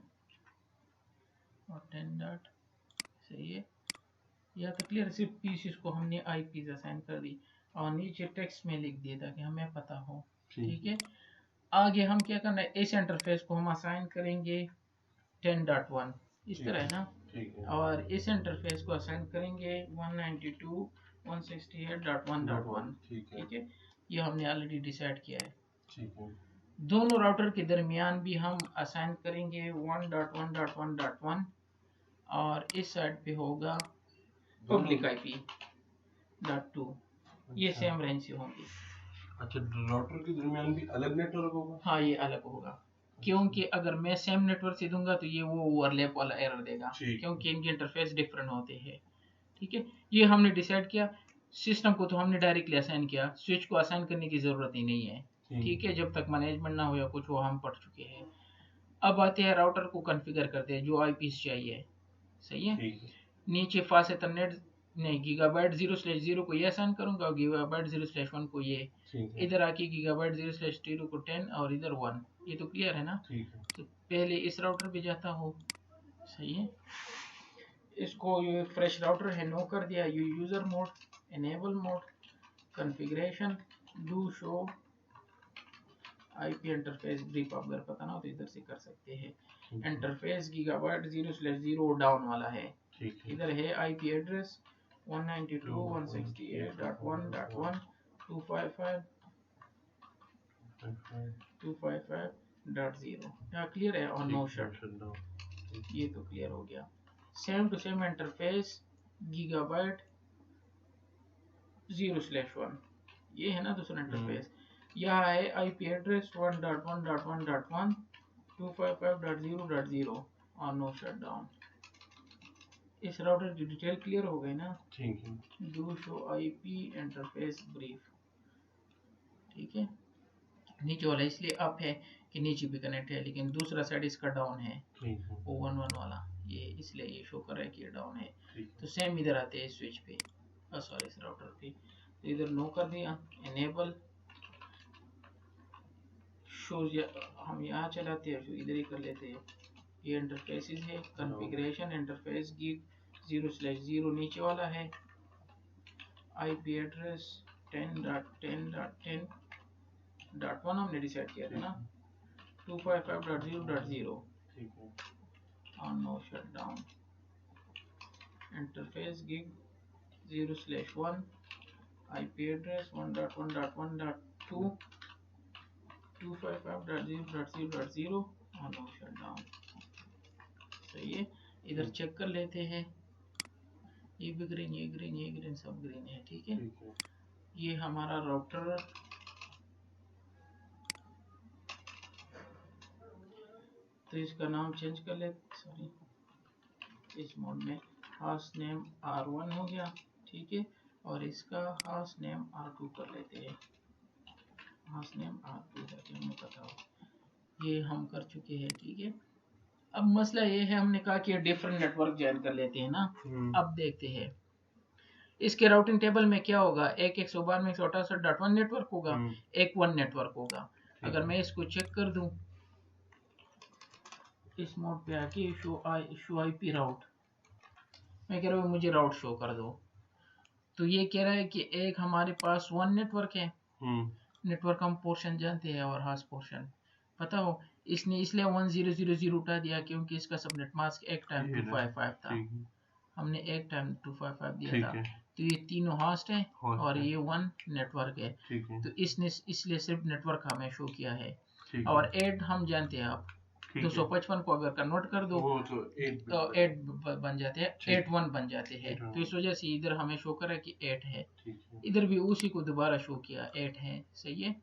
और 10 डॉट। सही है, यह तो क्लियर। सिर्फ पीसीस को हमने आईपीज असाइन कर दी और नीचे टेक्स्ट में लिख दिया ताकि हमें पता हो। ठीक है, आगे हम क्या करना है, इस इंटरफेस को हम असाइन करेंगे 10.1 इस तरह है ना, और इस इंटरफेस को असाइन करेंगे 192.168.1.1। ठीक है, ये हमने ऑलरेडी डिसाइड किया है। ठीक है, दोनों राउटर के दरमियान भी हम असाइन करेंगे 1.1.1.1 और इस साइड पे होगा पब्लिक आईपी .2। ये सेम रेंज से होंगे। अच्छा, राउटर के दरमियान भी अलग नेटवर्क होगा? हाँ, ये अलग होगा, क्योंकि अगर मैं सेम नेटवर्क से दूंगा तो ये वो ओवरलैप वाला एरर देगा, क्योंकि इनके इंटरफेस डिफरेंट होते हैं। ठीक है, ये हमने डिसाइड किया। सिस्टम को तो हमने डायरेक्टली असाइन किया, स्विच को असाइन करने की जरूरत ही नहीं है। ठीक है, जब तक मैनेजमेंट ना हो या कुछ हो हम पढ़ चुके हैं। अब आते हैं राउटर को कॉन्फ़िगर करते हैं, जो आईपीस चाहिए। सही है, नीचे फास्ट एथरनेट नहीं, गीगाबाइट 0/0 को ये असाइन करूंगा और गीगाबाइट 0/1 को ये। इधर आके गीगाबाइट 0/0 को 10 और इधर 1। ये तो क्लियर है ना। तो पहले इस राउटर पे जाता हो। सही है, इसको ये फ्रेश राउटर है नो कर दिया। You user mode, enable mode, configuration, do show IP interface brief. अगर पता ना हो तो इधर से कर सकते हैं। इंटरफेस गीगाबाइट 0/0 डाउन वाला है। इधर है आईपी एड्रेस 192.168.1.1 255.0। क्या क्लियर है और नो शट, ये तो क्लियर हो गया। Same to same interface gigabyte 0/1, ये है ना दूसरा इंटरफेस। यह है आईपी एड्रेस 1.1.1.1 255.0.0 और नो शट डाउन। इस राउटर की डिटेल क्लियर हो गई ना। ठीक है, do show IP interface brief. ठीक है, नीचे वाला इसलिए अप है कि नीचे भी कनेक्ट है, लेकिन दूसरा साइड इसका डाउन है, वो 1.1 वाला, ये इसलिए ये शो कर रहा है कि ये डाउन है। तो सेम इधर आते हैं स्विच पे, सॉरी इस राउटर पे। तो इधर नो कर दिया, एनेबल शो हम यहाँ चलाते हैं, इधर ही कर लेते हैं। ये इंटरफेसेस है, कॉन्फ़िगरेशन इंटरफेस गीग 0/0 नीचे वाला है। आईपी एड्रेस 10.10.10.1 हमने डिसाइड किया था ना, 255.0.0 और no shut down. Interface gig 0/1 IP address 1.1.1.2 255.0.0.0 और नो शट डाउन। सही है, इधर चेक कर लेते हैं। ये भी ग्रीन, ये ग्रीन, ये ग्रीन, सब ग्रीन है। ठीक है, ये हमारा राउटर तो इसका नाम चेंज कर ले, सॉरी इस मोड में हाउस नेम R1 हो गया, ठीक है, और इसका हाउस नेम R2 कर लेते हैं। हाउस नेम R2 है कि हमें पता हो, ये हम कर चुके हैं, ठीक है। अब मसला ये है, हमने कहा कि डिफरेंट नेटवर्क ज्वाइन कर लेते हैं ना। अब देखते हैं इसके राउटिंग टेबल में क्या होगा, एक 192.168.1 नेटवर्क होगा, एक 1 नेटवर्क होगा। अगर मैं इसको चेक कर दूं इस मोड पे आके शो आईपी राउट, मैं कह रहा हूँ मुझे राउट शो कर दो, तो ये कह रहा है कि एक हमारे पास 1 नेटवर्क है, नेटवर्क हम पोर्शन जानते हैं और हाउस पोर्शन पता हो, इसने इसलिए 1000 उठा दिया क्योंकि इसका सबनेट मास्क एक टाइम 255 था, हमने एक टाइम 255 दिया था, तो ये तीनों होस्ट है और ये 1 नेटवर्क है, तो इसने इसलिए सिर्फ नेटवर्क हमें शो किया है। और 8 हम जानते हैं, आप 255 को अगर कन्वर्ट कर दो तो 8 बन जाते हैं, 81 बन जाते हैं, तो इस वजह से इधर हमें शो करा कि 8 है, इधर भी उसी को दोबारा शो किया 8 है, सही है।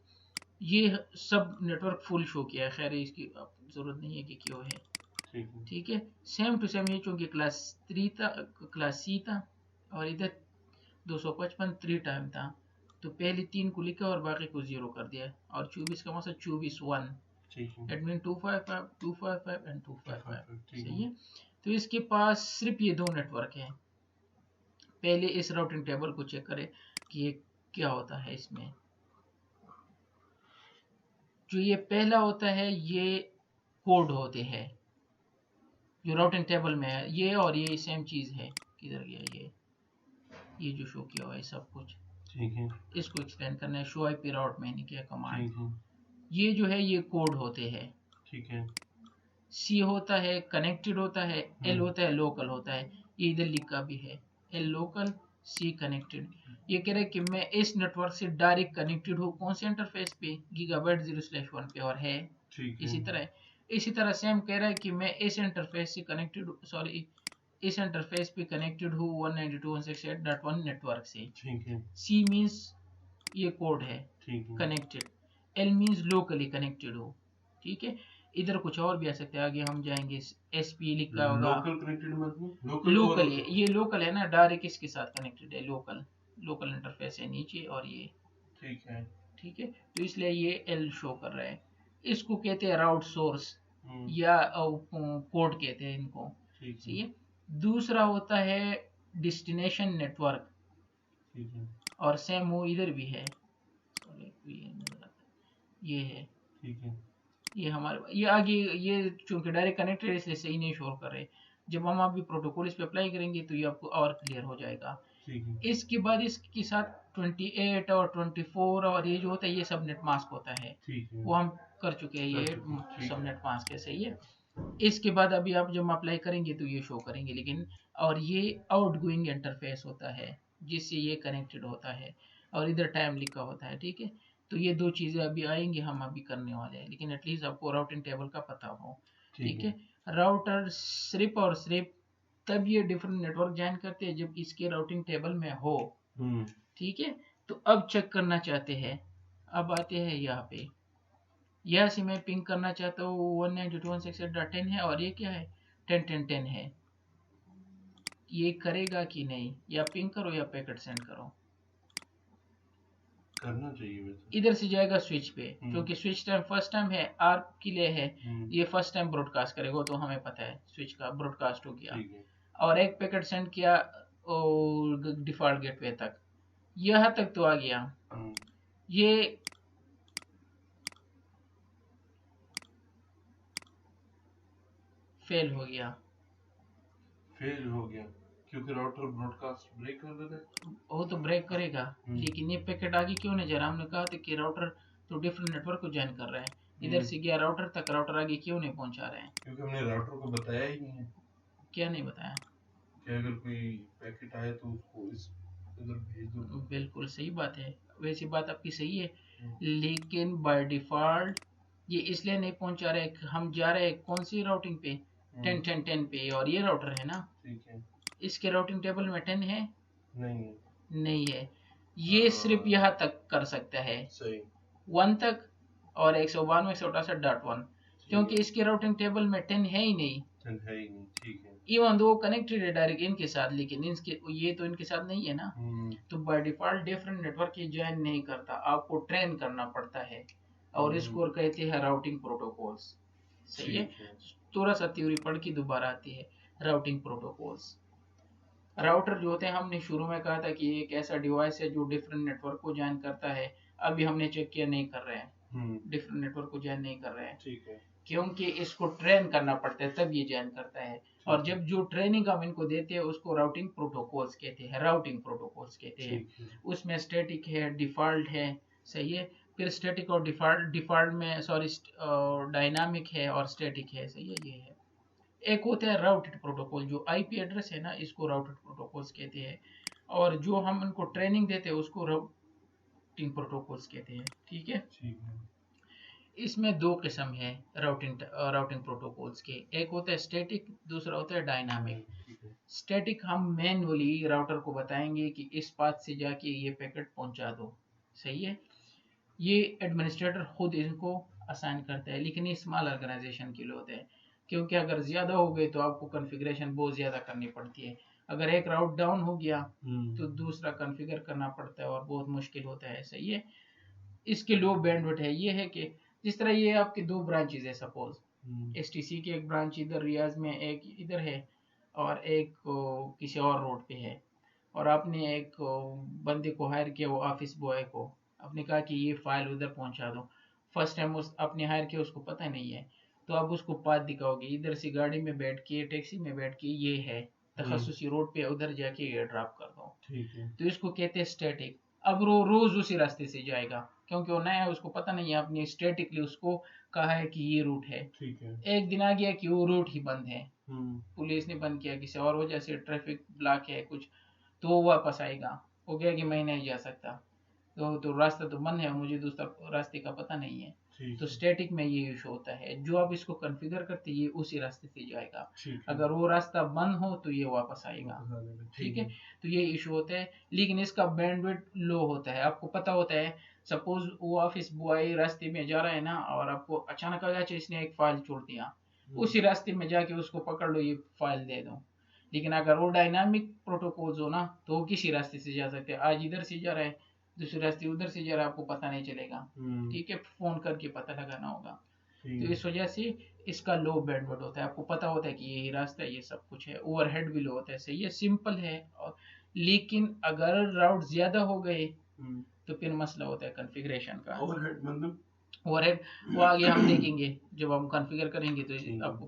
ये सब नेटवर्क फुल शो किया है, खैर इसकी जरूरत नहीं है कि क्यों है, ठीक है। सेम टू सेम ये चूंकि क्लास 3 था, क्लास सी था और इधर 255 3 टाइम था, तो पहले 3 को लिखा और बाकी को 0 कर दिया, और 24 का मतलब 24 1, एडमिन 255 255 एंड 255, सही है। तो इसके पास सिर्फ ये 2 नेटवर्क हैं। पहले इस राउटिंग टेबल को चेक करें कि ये क्या होता है। इसमें जो ये पहला होता है ये कोड होते हैं जो राउटिंग टेबल में है, ये और ये सेम चीज है, किधर गया ये जो शो किया हुआ है सब कुछ, ठीक है। इसको एक्सटेंड करना है, शो आईपी राउट मैंने किया कमांड, ये जो है ये कोड होते हैं, ठीक है। सी होता है कनेक्टेड होता है, एल होता है लोकल होता है, ये इधर लिखा भी है, एल लोकल सी कनेक्टेड। ये कह रहा है कि मैं इस नेटवर्क से डायरेक्ट कनेक्टेड हूँ, कौन से इंटरफेस पे, गीगाबाइट 0/1 पे, और है इसी तरह सेम कह रहा है कि मैं इस इंटरफेस से कनेक्टेड, सॉरी इस इंटरफेस पे कनेक्टेड हूँ 192.168.1 नेटवर्क से, ठीक है। सी मींस ये कोड है, connected, L means locally connected हो, ठीक है। इधर कुछ और भी आ सकते हैं, आगे हम जाएंगे, एसपी लिखा होगा, लोकल कनेक्टेड मतलब लोकल है, ये लोकल है ना, डायरेक्ट इसके साथ कनेक्टेड है, लोकल इंटरफेस है नीचे, और ये ठीक है, तो इसलिए ये एल शो कर रहा है। इसको कहते हैं राउट सोर्स या कोड कहते हैं इनको, ठीक है। दूसरा होता है डेस्टिनेशन नेटवर्क, और सेम वो इधर भी है, ये है, ठीक है। ये हमारे ये आगे ये चूंकि डायरेक्ट कनेक्टेड है इसलिए सही नहीं शो कर रहे, जब हम अभी प्रोटोकॉल इस पे अप्लाई करेंगे तो ये आपको और क्लियर हो जाएगा। इसके बाद इसके साथ 28 और 24 और ये जो होता है ये सबनेट मास्क होता है, वो हम कर चुके हैं, ये सबनेट मास्क है, सही है। इसके बाद अभी आप जब अप्लाई करेंगे तो ये शो करेंगे, लेकिन और ये आउटगोइंग इंटरफेस होता है जिससे ये कनेक्टेड होता है, और इधर टाइम लिखा होता है, ठीक है। तो ये 2 चीजें अभी आएंगी, हम अभी करने वाले हैं, लेकिन एटलीस्ट आपको राउटिंग टेबल का पता हो, ठीक है। राउटर सिर्फ और सिर्फ तब ये डिफरेंट नेटवर्क ज्वाइन करते हैं जब इसके राउटिंग टेबल में हो, ठीक है। तो अब चेक करना चाहते हैं, अब आते हैं यहाँ पे, यह से मैं पिंग करना चाहता हूँ 192.168.10 है, और ये क्या है 10.10.10 है, ये करेगा कि नहीं, या पिंग करो या पैकेट सेंड करो, करना चाहिए वैसे। इधर से जाएगा स्विच पे, क्योंकि स्विच टाइम फर्स्ट टाइम है, आर के लिए है, ये फर्स्ट टाइम ब्रॉडकास्ट करेगा, तो हमें पता है स्विच का ब्रॉडकास्ट हो गया, और एक पैकेट सेंड किया डिफॉल्ट गेटवे तक, यहाँ तक तो आ गया, ये फेल हो गया क्योंकि राउटर ब्रॉडकास्ट ब्रेक कर देता है, वो तो ब्रेक करेगा, लेकिन ये पैकेट आगे क्यों नहीं जा रहा, हमने कहा था कि राउटर तो डिफरेंट नेटवर्क को ज्वाइन कर रहा है, इधर से गया राउटर तक, राउटर आगे क्यों नहीं पहुंचा रहे हैं, क्योंकि हमने राउटर को बताया ही नहीं है। क्या नहीं बताया कि अगर कोई पैकेट आए तो उसको इधर भेज दो, बिल्कुल सही बात है, वैसी बात आपकी सही है, लेकिन बाय डिफॉल्ट ये इसलिए नहीं पहुंचा रहे, हम जा रहे हैं कौन सी राउटिंग पे 10 पे, और ये राउटर है ना, ठीक है। इसके राउटिंग टेबल में 10 है, नहीं है, ये सिर्फ यहाँ तक कर सकता है, सही 1 तक, और 192.168.1, क्योंकि इसके राउटिंग टेबल में 10 है ही नहीं, ठीक है। इवन दो कनेक्टेड है डायरेक्ट इनके साथ, लेकिन इनके ये तो इनके साथ नहीं है ना, तो बाय डिफॉल्ट डिफरेंट नेटवर्क की ज्वाइन नहीं करता, आपको ट्रेन करना पड़ता है, और इसको कहते हैं राउटिंग प्रोटोकॉल्स। सही है। थोड़ा सा थ्योरी पढ़ के दोबारा आती है। राउटिंग प्रोटोकॉल्स, राउटर जो होते हैं, हमने शुरू में कहा था कि एक ऐसा डिवाइस है जो डिफरेंट नेटवर्क को ज्वाइन करता है। अभी हमने चेक किया नहीं कर रहे हैं, डिफरेंट नेटवर्क को ज्वाइन नहीं कर रहे हैं, ठीक है, क्योंकि इसको ट्रेन करना पड़ता है तब ये ज्वाइन करता है। और जब जो ट्रेनिंग हम इनको देते हैं उसको राउटिंग प्रोटोकॉल्स कहते हैं, राउटिंग प्रोटोकॉल्स कहते हैं। उसमें स्टैटिक है, डिफॉल्ट है, सही है, फिर स्टैटिक और डिफॉल्ट में सॉरी डायनामिक है और स्टैटिक है, सही है, ये है। एक होता है राउटेड प्रोटोकॉल, जो आईपी एड्रेस है ना, इसको राउटेड प्रोटोकॉल्स कहते हैं, और जो हम इनको ट्रेनिंग देते हैं उसको राउटिंग प्रोटोकॉल्स कहते हैं, ठीक है। इसमें दो किस्म है राउटिंग प्रोटोकॉल्स के, एक होता है स्टैटिक, दूसरा होता है डायनामिक। स्टैटिक हम मैनुअली राउटर को बताएंगे कि इस पाथ से जाके ये पैकेट पहुंचा दो, सही है, ये एडमिनिस्ट्रेटर खुद इनको असाइन करता है, लेकिन ये स्मॉल ऑर्गेनाइजेशन के लिए होते हैं, क्योंकि अगर ज्यादा हो गए तो आपको कॉन्फ़िगरेशन बहुत ज्यादा करनी पड़ती है। अगर एक राउट डाउन हो गया तो दूसरा कॉन्फ़िगर करना पड़ता है और बहुत मुश्किल होता है, सही है। इसके लो बैंडविड्थ है, ये है कि जिस तरह ये आपकी दो ब्रांचेज है, सपोज एसटीसी की एक ब्रांच इधर रियाज में, एक इधर है, और एक किसी और रोड पे है, और आपने एक बंदे को हायर किया, वो ऑफिस बॉय को आपने कहा कि ये फाइल उधर पहुंचा दो। फर्स्ट टाइम उस आपने हायर किया, उसको पता नहीं है, तो आप उसको पाथ दिखाओगे, इधर से गाड़ी में बैठ के, टैक्सी में बैठ के, ये है तखस्सुसी रोड पे, उधर जाके ये ड्रॉप कर दो, ठीक है। तो इसको कहते हैं स्टैटिक। अब वो रोज उसी रास्ते से जाएगा, क्योंकि वो नया है, उसको पता नहीं है, आपने स्टैटिकली उसको कहा है कि ये रूट है, ठीक है। एक दिन आ गया कि वो रूट ही बंद है, पुलिस ने बंद किया किसी और वजह से, ट्रैफिक ब्लॉक है कुछ, तो वो वापस आएगा, वो कहेगा कि मैं नहीं जा सकता, तो रास्ता तो बंद है, मुझे दूसरा रास्ते का पता नहीं है। तो स्टैटिक में ये इशू होता है, जो आप इसको कॉन्फ़िगर करते ये उसी रास्ते से जाएगा, अगर वो रास्ता बंद हो तो ये वापस आएगा, ठीक है। तो ये इशू होता है, लेकिन इसका बैंडविड्थ लो होता है, आपको पता होता है। सपोज वो ऑफिस बॉय रास्ते में जा रहा है ना, और आपको अचानक आ गया इसने एक फाइल छोड़ दिया, उसी रास्ते में जाके उसको पकड़ लो, ये फाइल दे दो। लेकिन अगर वो डायनामिक प्रोटोकॉल्स हो ना, तो वो किसी रास्ते से जा सकते हैं, आज इधर से जा रहा है, दूसरे रास्ते उधर से जा रहा है, आपको पता नहीं चलेगा, ठीक है, फोन करके पता लगाना होगा। तो इस वजह से इसका लो बैंडविड्थ होता है, आपको पता होता है कि यही रास्ता है, ये सब कुछ है, ओवरहेड भी लो होता है, सही है, सिंपल है। और लेकिन अगर राउट ज्यादा हो गए तो फिर मसला होता है कॉन्फ़िगरेशन का। ओवरहेड मतलब ओवरहेड वो आगे हम देखेंगे, जब हम कॉन्फ़िगर करेंगे तो आपको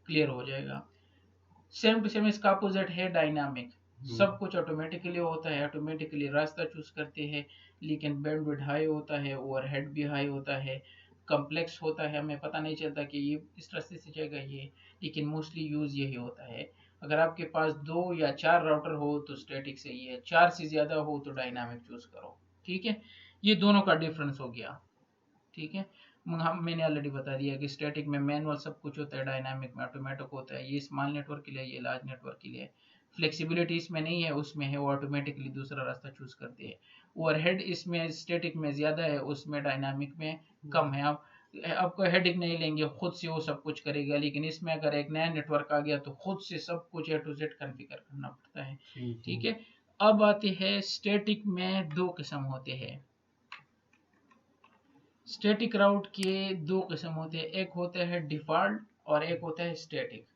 क्लियर हो जाएगा। सेम टू सेम इसका अपोजिट है डायनामिक, सब कुछ ऑटोमेटिकली होता है, ऑटोमेटिकली रास्ता चूज करते हैं, लेकिन बैंडविड्थ हाई होता है, ओवरहेड भी हाई होता है, कॉम्प्लेक्स होता है, हमें पता नहीं चलता कि ये इस रास्ते से जाएगा ये, लेकिन मोस्टली यूज यही होता है। अगर आपके पास 2 या 4 राउटर हो तो स्टैटिक सही है, 4 से ज्यादा हो तो डायनामिक चूज करो, ठीक है। ये दोनों का डिफरेंस हो गया, ठीक है। मैंने ऑलरेडी बता दिया कि स्टैटिक में मैनुअल सब कुछ होता है, डायनामिक में ऑटोमेटिक होता है, ये स्मॉल नेटवर्क के लिए, ये लार्ज नेटवर्क के लिए। फ्लेक्सिबिलिटी इसमें नहीं है, उसमें है, वो ऑटोमेटिकली दूसरा रास्ता चूज करते हैं। ओवरहेड इसमें स्टैटिक में ज्यादा है, उसमें डायनामिक में कम है। आप आपको हेडिक नहीं लेंगे, खुद से वो सब कुछ करेगा, लेकिन इसमें अगर एक नया नेटवर्क आ गया तो खुद से सब कुछ ए टू जेड कॉन्फ़िगर करना पड़ता है, ठीक है। अब आते हैं स्टैटिक में दो किस्म होते हैं। स्टैटिक राउट के दो किस्म होते हैं, एक होता है डिफॉल्ट और एक होता है स्टैटिक,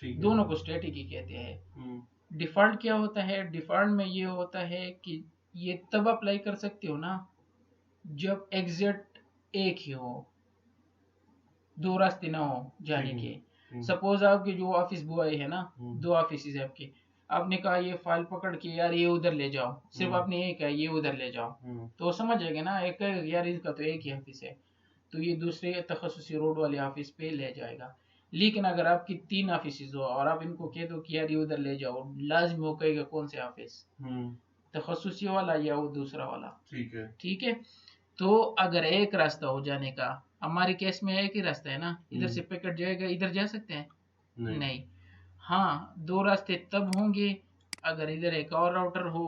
दोनों को स्टैटिक ही कहते हैं। डिफॉल्ट क्या होता है? डिफॉल्ट में ये होता है कि ये तब अप्लाई कर सकते हो ना जब एग्जैक्ट एक ही हो, दो रास्ते ना हो जाने के। सपोज आपके जो ऑफिस बॉय है ना, दो ऑफिस है आपके, आपने कहा ये फाइल पकड़ के यार ये उधर ले जाओ, सिर्फ आपने एक है ये उधर ले जाओ, तो समझ जाएगा ना, एक यार इसका तो एक ही ऑफिस है, तो ये दूसरे तखस्सुसी रोड वाले ऑफिस पे ले जाएगा। लेकिन अगर आपकी 3 ऑफिस हो और आप इनको कह दो कि यार ये उधर ले जाओ, लाजिम हो कहेगा कौन से ऑफिस, तखस्सुसी वाला या वो दूसरा वाला, ठीक है। तो अगर एक रास्ता हो जाने का, हमारे केस में एक ही रास्ता है ना, इधर से पैकेट जाएगा, इधर जा सकते हैं नहीं। हाँ, दो रास्ते तब होंगे अगर इधर एक और राउटर हो,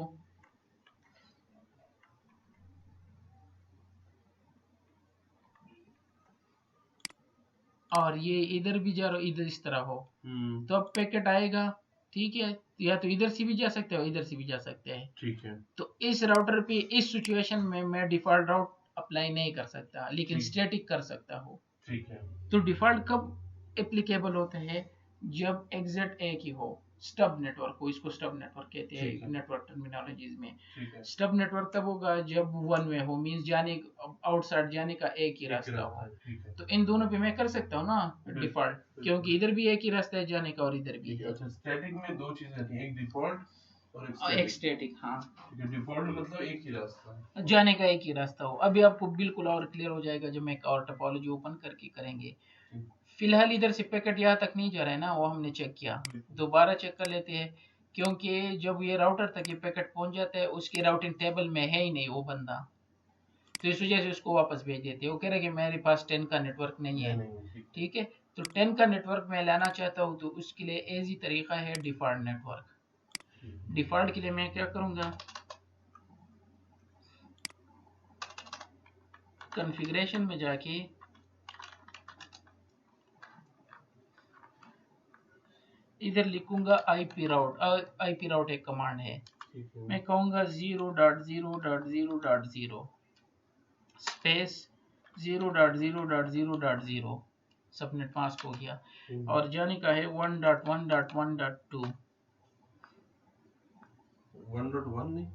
और ये इधर भी जा रहा हो, इधर इस तरह हो, तो अब पैकेट आएगा, ठीक है, या तो इधर से भी जा सकते हो, इधर से भी जा सकते हैं, ठीक है। तो इस राउटर पे इस सिचुएशन में मैं डिफॉल्ट राउट अप्लाई नहीं कर सकता, लेकिन स्टैटिक कर सकता हूँ। ठीक है। तो डिफॉल्ट कब एप्लीकेबल होता है? जब एग्जैक्ट एक ही हो, स्टब नेटवर्क को, इसको स्टब नेटवर्क कहते हैं नेटवर्क टर्मिनोलॉजीज में। स्टब नेटवर्क तब होगा जब वन वे हो, मींस जाने आउटसाइड जाने का एक ही रास्ता हो। तो इन दोनों पे मैं कर सकता हूँ ना डिफॉल्ट, क्योंकि इधर भी एक ही रास्ता है जाने का और इधर भी है। अच्छा, स्टैटिक में दो चीजें हैं, एक डिफॉल्ट और एक स्टैटिक। हाँ, डिफॉल्ट मतलब एक ही रास्ता है, जाने का एक ही रास्ता हो। अभी आपको बिल्कुल और क्लियर हो जाएगा जब मैं और टोपोलॉजी ओपन करके करेंगे। फिलहाल इधर से पैकेट यहाँ तक नहीं जा रहा है ना, वो हमने चेक किया, दोबारा चेक कर लेते हैं, क्योंकि जब ये राउटर तक ये पैकेट पहुंच जाता है उसकी राउटिंग टेबल में है ही नहीं वो बंदा, तो इस वजह से उसको वापस भेज देते हैं। वो कह रहे कि मेरे पास 10 का नेटवर्क नहीं है, ठीक है, तो 10 का नेटवर्क मैं लाना चाहता हूँ, तो उसके लिए इजी तरीका है डिफॉल्ट नेटवर्क। डिफॉल्ट के लिए मैं क्या करूँगा, कॉन्फ़िगरेशन में जाके इधर लिखूंगा आईपी राउट। आईपी राउट एक कमांड है, मैं कहूंगा 0.0.0.0 स्पेस 0.0.0.0 सबनेट मास्क हो गया, और जाने का है 1.1.1.2 1.1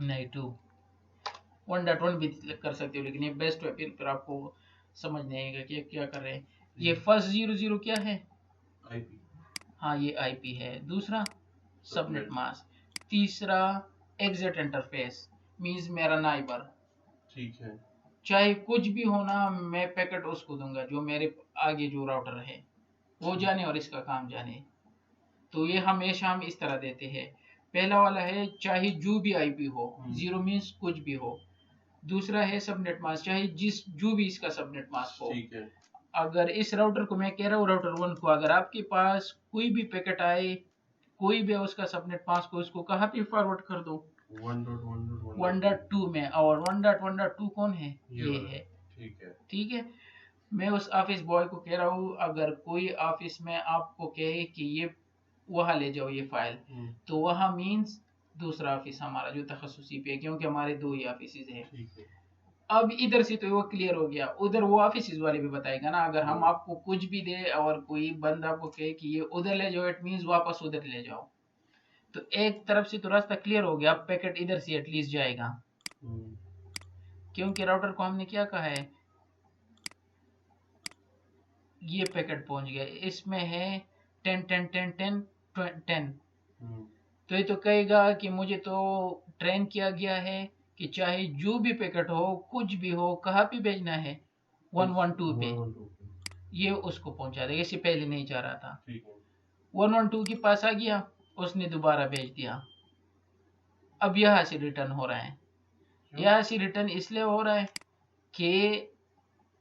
नहीं 2, 1.1 भी कर सकते हो, लेकिन ये बेस्ट है, फिर आपको समझ नहीं आएगा कि क्या कर रहे हैं। ये फर्स्ट 00 क्या है? आईपी। हाँ, ये आईपी है। दूसरा सबनेट मास्क, तीसरा एग्जिट इंटरफेस, मींस मेरा नाइबर, ठीक है, चाहे कुछ भी होना मैं पैकेट उसको दूंगा जो मेरे आगे जो राउटर है वो जाने और इसका काम जाने। तो ये हमेशा हम इस तरह देते हैं। पहला वाला है चाहे जो भी आईपी हो, 0 मींस कुछ भी हो। दूसरा है सबनेट मास्क, चाहे जो भी इसका सबनेट मास्क हो। ठीक है। अगर इस राउटर को मैं कह रहा हूँ राउटर 1 को, अगर आपके पास कोई भी पैकेट आए, कोई भी उसका सबनेट मास्क को, उसको कहाँ पे फॉरवर्ड कर दो? 1.2 में, और 1.1.2 कौन है? ये है, ठीक है। मैं उस ऑफिस बॉय को कह रहा हूँ अगर कोई ऑफिस में आपको कहे कि ये वहाँ ले जाओ ये फाइल, तो वहाँ मींस दूसरा ऑफिस हमारा जो तखसुसी पे है, क्योंकि हमारे दो ही ऑफिस हैं। अब इधर से तो वो क्लियर हो गया, उधर वो ऑफिस वाले भी बताएगा ना। अगर हम आपको कुछ भी दे और कोई बंदा आपको कहे कि ये उधर ले जाओ, इट मींस वापस उधर ले जाओ। तो एक तरफ से तो रास्ता क्लियर हो गया, अब पैकेट इधर से एटलीस्ट जाएगा, क्योंकि राउटर को हमने क्या कहा है, ये पैकेट पहुंच गया, इसमें है 10 10 10 10 10, तो ये तो कहेगा कि मुझे तो ट्रेन किया गया है कि चाहे जो भी पैकेट हो, कुछ भी हो, कहाँ पे भेजना है, 112 पे, ये उसको पहुंचा देगा। इससे पहले नहीं जा रहा था, 112 के पास आ गया, उसने दोबारा भेज दिया। अब यहाँ से रिटर्न हो रहा है, यहाँ से रिटर्न इसलिए हो रहा है कि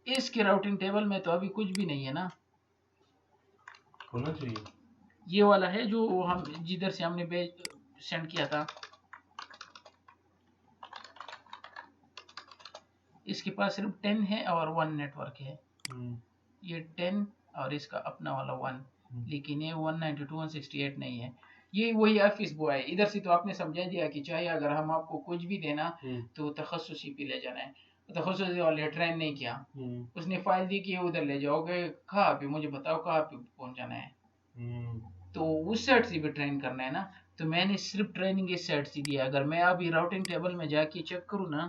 इसके राउटिंग टेबल में तो अभी कुछ भी नहीं है ना, होना चाहिए। ये वाला है जो हम जिधर से हमने सेंड किया था, इसके पास सिर्फ 10 है और 1 नेटवर्क है। ये 10 और इसका अपना वाला 1, लेकिन ये 192.168 नहीं है। ये वही ऑफिस बॉय है। इधर से तो आपने समझा दिया कि चाहे अगर हम आपको कुछ भी देना तो तखस्सुसी पे ले जाना है, तखस्सुसी वाले ट्रेन नहीं किया, उसने फाइल दी कि उधर ले जाओगे, कहाँ पे मुझे बताओ कहाँ पे पहुंचाना है, तो उस साइड से भी ट्रेन करना है ना। तो मैंने सिर्फ ट्रेनिंग इस साइड से दिया। अगर मैं अभी राउटिंग टेबल में जाके चेक करूँ ना,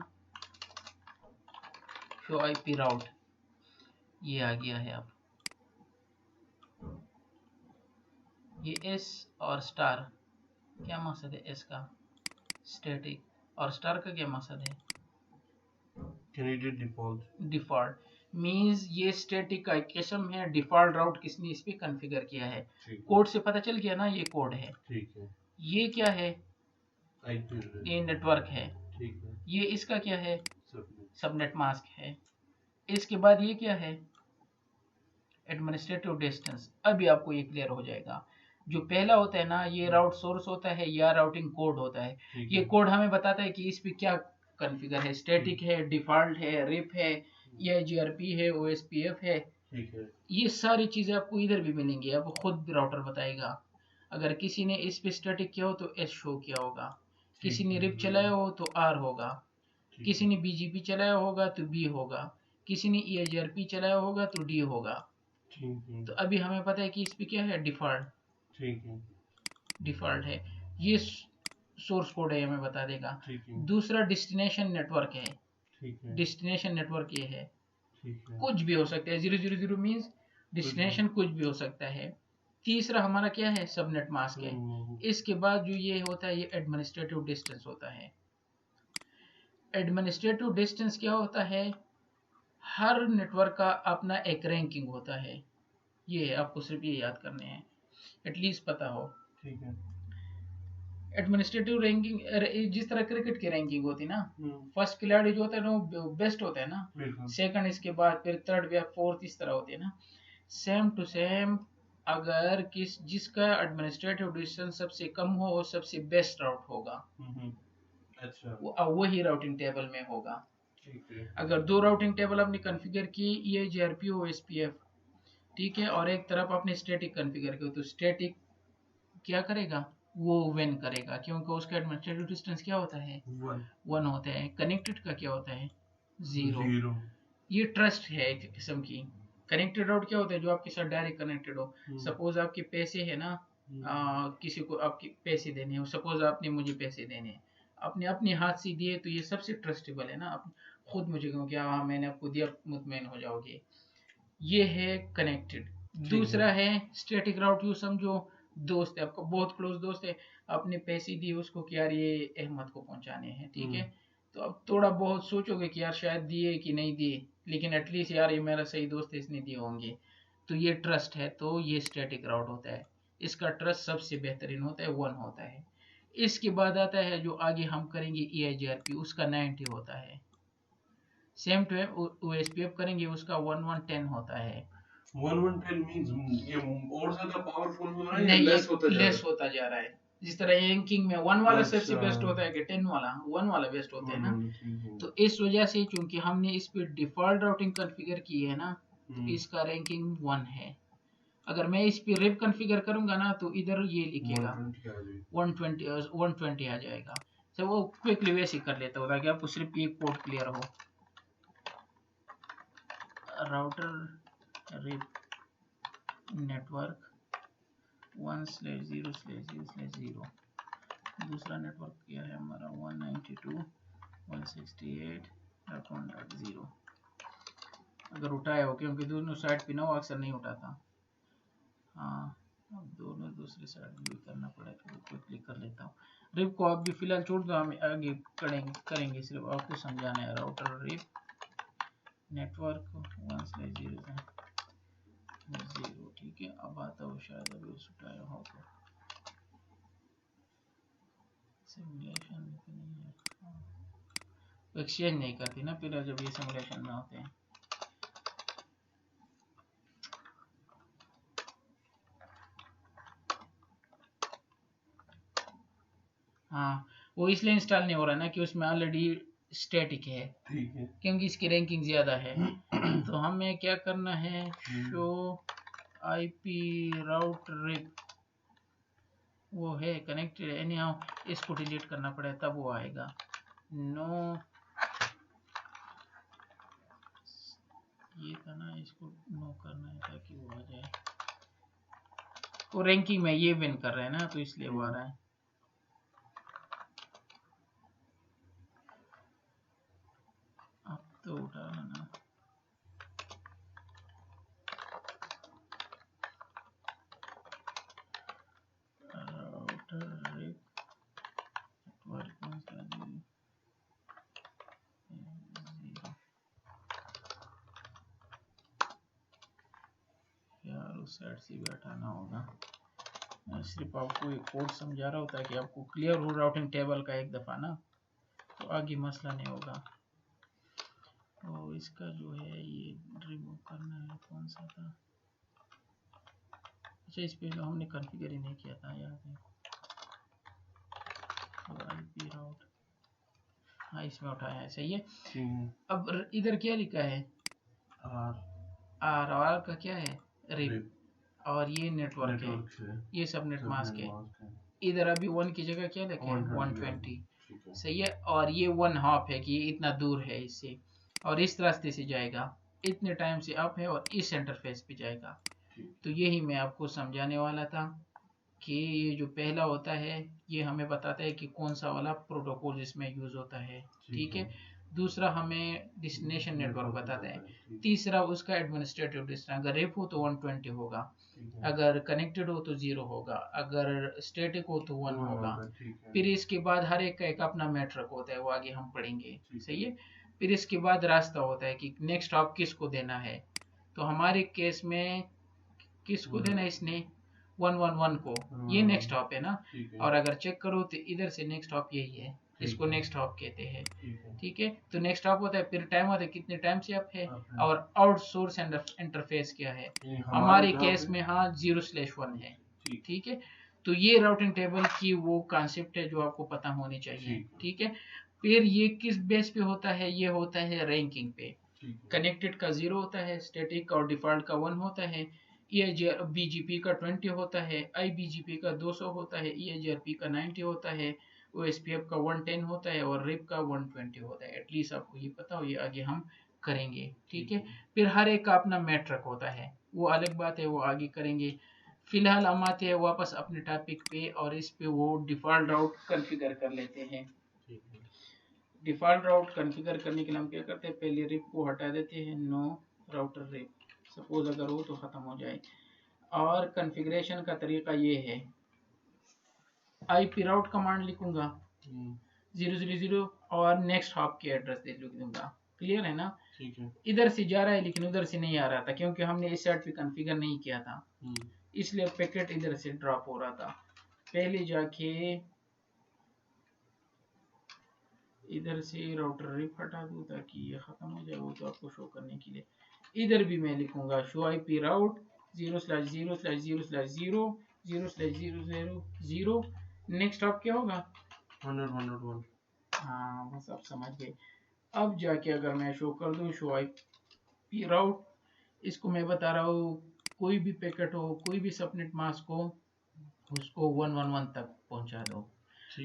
शो आईपी राउट, ये आ गया है। अब ये एस और स्टार, क्या मकसद है एस का? स्टैटिक, और स्टार का क्या मकसद है? डिफॉल्ट मींस ये स्टैटिक का किस्म है, डिफॉल्ट राउट किसने इस पे कॉन्फ़िगर किया है। कोड से पता चल गया ना, ये कोड है, ठीक है। ये क्या है? ये नेटवर्क है, ठीक है। ये इसका क्या है? सबनेट मास्क है। इसके बाद ये क्या है? Administrative distance. अभी आपको ये क्लियर हो जाएगा। जो पहला होता है ना, ये राउट सोर्स होता है या राउटिंग कोड होता है। ये कोड हमें बताता है कि इस पे क्या कॉन्फ़िगर है, स्टैटिक है, डिफॉल्ट है, रिप है, या जीआरपी है, ओएसपीएफ है, ठीक है। ये सारी चीजें आपको इधर भी मिलेंगी, आपको खुद राउटर बताएगा। अगर किसी ने इस पे स्टैटिक किया हो तो एस शो किया होगा, किसी ने रिप चलाया हो तो आर होगा, किसी ने बीजीपी चलाया होगा तो बी होगा, किसी ने EIGRP चलाया होगा तो डी होगा। तो अभी हमें पता है कि इस पे क्या है, डिफॉल्ट। ठीक है, डिफॉल्ट है, ये सोर्स कोड है, हमें बता देगा। दूसरा डेस्टिनेशन नेटवर्क है, डेस्टिनेशन नेटवर्क ये है, कुछ भी हो सकता है, 000 मींस डेस्टिनेशन कुछ भी हो सकता है। तीसरा हमारा क्या है, सबनेट मास्क है। इसके बाद जो ये होता है, ये एडमिनिस्ट्रेटिव डिस्टेंस होता है। एडमिनिस्ट्रेटिव डिस्टेंस क्या होता है, हर नेटवर्क का अपना एक रैंकिंग होता है। ये आपको सिर्फ ये याद करने हैं, एटलीस्ट पता हो। ठीक है। एडमिनिस्ट्रेटिव रैंकिंग जिस तरह क्रिकेट की रैंकिंग होती है ना, फर्स्ट खिलाड़ी जो होता है ना वो बेस्ट होता है ना, सेकंड इसके बाद फिर थर्ड या फोर्थ इस तरह होती है ना। सेम टू सेम, अगर जिसका एडमिनिस्ट्रेटिव डिस्टेंस सबसे कम हो वो सबसे बेस्ट राउट होगा। अच्छा, वही राउटिंग टेबल में होगा। अगर दो राउटिंग टेबल आपने कॉन्फ़िगर की, EIGRP हो SPF, ठीक है, और एक तरफ आपने स्टैटिक कॉन्फ़िगर की, तो स्टैटिक क्या करेगा, वो विन करेगा, क्योंकि उसका एडमिनिस्ट्रेटिव डिस्टेंस क्या होता है, 1 होता है। कनेक्टेड का क्या होता है, 0। ये ट्रस्ट है एक किस्म की। कनेक्टेड राउट क्या होता है, जो आपके साथ डायरेक्ट कनेक्टेड हो। सपोज आपके पैसे है ना, किसी को आपके पैसे देने हो, सपोज आपने मुझे पैसे देने हैं, आपने अपने हाथ से दिए, तो ये सबसे ट्रस्टेबल है ना। आप खुद मुझे कहो कि हाँ मैंने आपको दिया, मुतमईन हो जाओगे। ये है कनेक्टेड। दूसरा है स्टैटिक राउट, यू समझो दोस्त है आपका, बहुत क्लोज दोस्त है, आपने पैसे दिए उसको कि यार ये अहमद को पहुंचाने हैं, ठीक है, तो अब थोड़ा बहुत सोचोगे कि यार शायद दिए कि नहीं दिए, लेकिन एटलीस्ट यार ये मेरा सही दोस्त है, इसने दिए होंगे, तो ये ट्रस्ट है, तो ये स्टैटिक राउट होता है। इसका ट्रस्ट सबसे बेहतरीन होता है, 1 होता है। इसके बाद आता है जो आगे हम करेंगे EIGRP, उसका 90 होता है। सेम टू OSPF करेंगे, उसका 1110 होता है। 1110 मींस ये और ज्यादा पावरफुल हो रहा है या नहीं, लेस होता जा रहा है। जिस तरह रैंकिंग में 1 वाला सबसे बेस्ट होता है कि 10 वाला, 1 वाला बेस्ट होता है ना। तो इस वजह से चूंकि हमने इस पे डिफॉल्ट राउटिंग कॉन्फ़िगर की है ना, तो इसका रैंकिंग 1 है। अगर मैं इस पे रिप कॉन्फ़िगर करूंगा ना, तो इधर ये लिखेगा 120 आ जाएगा। तो वो क्विकली वैसे ही कर लेता हूँ ताकि आपको सिर्फ एक पोर्ट क्लियर हो। Router RIP network 1/0/0/0। दूसरा नेटवर्क क्या है हमारा, 192.168.1.0। अगर उठाया हो, क्योंकि दोनों साइड पे ना वो अक्सर नहीं उठाता। हाँ, अब दोनों दूसरी साइड भी करना पड़ेगा, तो क्लिक कर लेता हूँ। रिप को आप भी फिलहाल छोड़ दो, हम आगे करेंगे सिर्फ आपको समझाना है। राउटर रिप नेटवर्क 1/0/0, ठीक है। अब आता हो, शायद अभी उस उठाया हो तो सिमुलेशन नहीं है, एक्सचेंज नहीं करती ना फिर जब ये सिमुलेशन में होते हैं। हाँ, वो इसलिए इंस्टॉल नहीं हो रहा ना कि उसमें ऑलरेडी स्टैटिक है, ठीक है, क्योंकि इसकी रैंकिंग ज्यादा है। तो हमें क्या करना है, शो IP राउट रिप, वो है कनेक्टेड एनी हाउ, इसको डिलीट करना पड़ेगा तब वो आएगा। नो, ये था ना, इसको नो करना है ताकि वो आ जाए। तो रैंकिंग में ये विन कर रहे हैं ना, तो इसलिए वो आ रहा है। अब तो उठा ना, राउटर रिप नेटवर्क यार, उस साइड से भी हटाना होगा। मैं सिर्फ आपको एक कोड समझा रहा हूँ ताकि आपको क्लियर हो राउटिंग टेबल का एक दफ़ा ना, तो आगे मसला नहीं होगा। तो इसका जो है ये रिमूव करना है, कौन सा था, अच्छा इस पे जो हमने कॉन्फ़िगर ही नहीं किया था, याद है। तो IP राउट, हाँ इसमें उठाया है, सही है। अब इधर क्या लिखा है, RR का क्या है, रिप, और ये नेटवर्क है, ये सबनेट मास्क है। इधर अभी 1 की जगह क्या लिखे हैं, 120, सही है। और ये 1 हॉप है कि ये इतना दूर है इससे, और इस रास्ते से जाएगा, इतने टाइम से अप है और इस इंटरफेस पे जाएगा। तो यही मैं आपको समझाने वाला था कि ये जो पहला होता है ये हमें बताता है कि कौन सा वाला प्रोटोकॉल इसमें यूज होता है, ठीक है। दूसरा हमें डेस्टिनेशन नेटवर्क बताता है। तीसरा उसका एडमिनिस्ट्रेटिव डिस्टेंस, अगर रिप हो तो 120 होगा, अगर कनेक्टेड हो तो 0 होगा, अगर स्टैटिक हो तो 1 होगा। फिर इसके बाद हर एक का एक अपना मेट्रिक होता है, वो आगे हम पढ़ेंगे, सही है। फिर इसके बाद रास्ता होता है कि नेक्स्ट स्टॉप किसको देना है। तो हमारे केस में किसको देना है इसने, 111 को, ये नेक्स्ट स्टॉप है ना। और अगर चेक करो तो इधर से नेक्स्ट स्टॉप यही है, इसको नेक्स्ट स्टॉप कहते हैं, ठीक है। तो नेक्स्ट स्टॉप होता है, फिर टाइम होता है कितने टाइम से अप है, और आउटसोर्स इंटरफेस क्या है हमारे केस में, हाँ 0/1 है, ठीक है। तो ये राउटिंग टेबल की वो कॉन्सेप्ट है जो आपको पता होनी चाहिए, ठीक है। फिर ये किस बेस पे होता है, ये होता है रैंकिंग पे। कनेक्टेड का 0 होता है, स्टैटिक और डिफॉल्ट का 1 होता है, बीजीपी का 20 होता है, आईबीजीपी का 200 होता है, ईएजीआरपी का 90 होता है, ओएसपीएफ का 110 होता है, और रिप का 120 होता है। एटलीस्ट आपको ये पता हो, ये आगे हम करेंगे, ठीक है। फिर हर एक का अपना मैट्रिक होता है, वो अलग बात है, वो आगे करेंगे। फिलहाल हम आते हैं वापस अपने टॉपिक पे, और इस पे वो डिफॉल्ट राउट कॉन्फ़िगर कर लेते हैं। डिफॉल्ट राउट कॉन्फ़िगर करने के लिए हम क्या करते हैं, पहले रिप को हटा देते हैं, नो राउटर रिप, सपोज अगर हो तो खत्म हो जाए। और कॉन्फ़िगरेशन का तरीका ये है, आईपी राउट कमांड लिखूंगा 000 और नेक्स्ट हॉप के एड्रेस लिख दूंगा, क्लियर है ना। ठीक है, इधर से जा रहा है लेकिन उधर से नहीं आ रहा था, क्योंकि हमने इस साइड पे कॉन्फ़िगर नहीं किया था, इसलिए पैकेट इधर से ड्रॉप हो रहा था। पहले जाके इधर से राउटर रिप हटा दूं ताकि ये खत्म हो जाए, वो तो आपको शो करने के लिए। इधर भी मैं लिखूंगा शो आईपी राउट 0/0/0/0/0/000। नेक्स्ट आप क्या होगा, 100 हाँ बस आप समझ गए। अब जाके अगर मैं शो कर दूं शो आईपी राउट, इसको मैं बता रहा हूँ कोई भी पैकेट हो, कोई भी सबनेट मास्क हो, उसको 111 तक पहुंचा दो,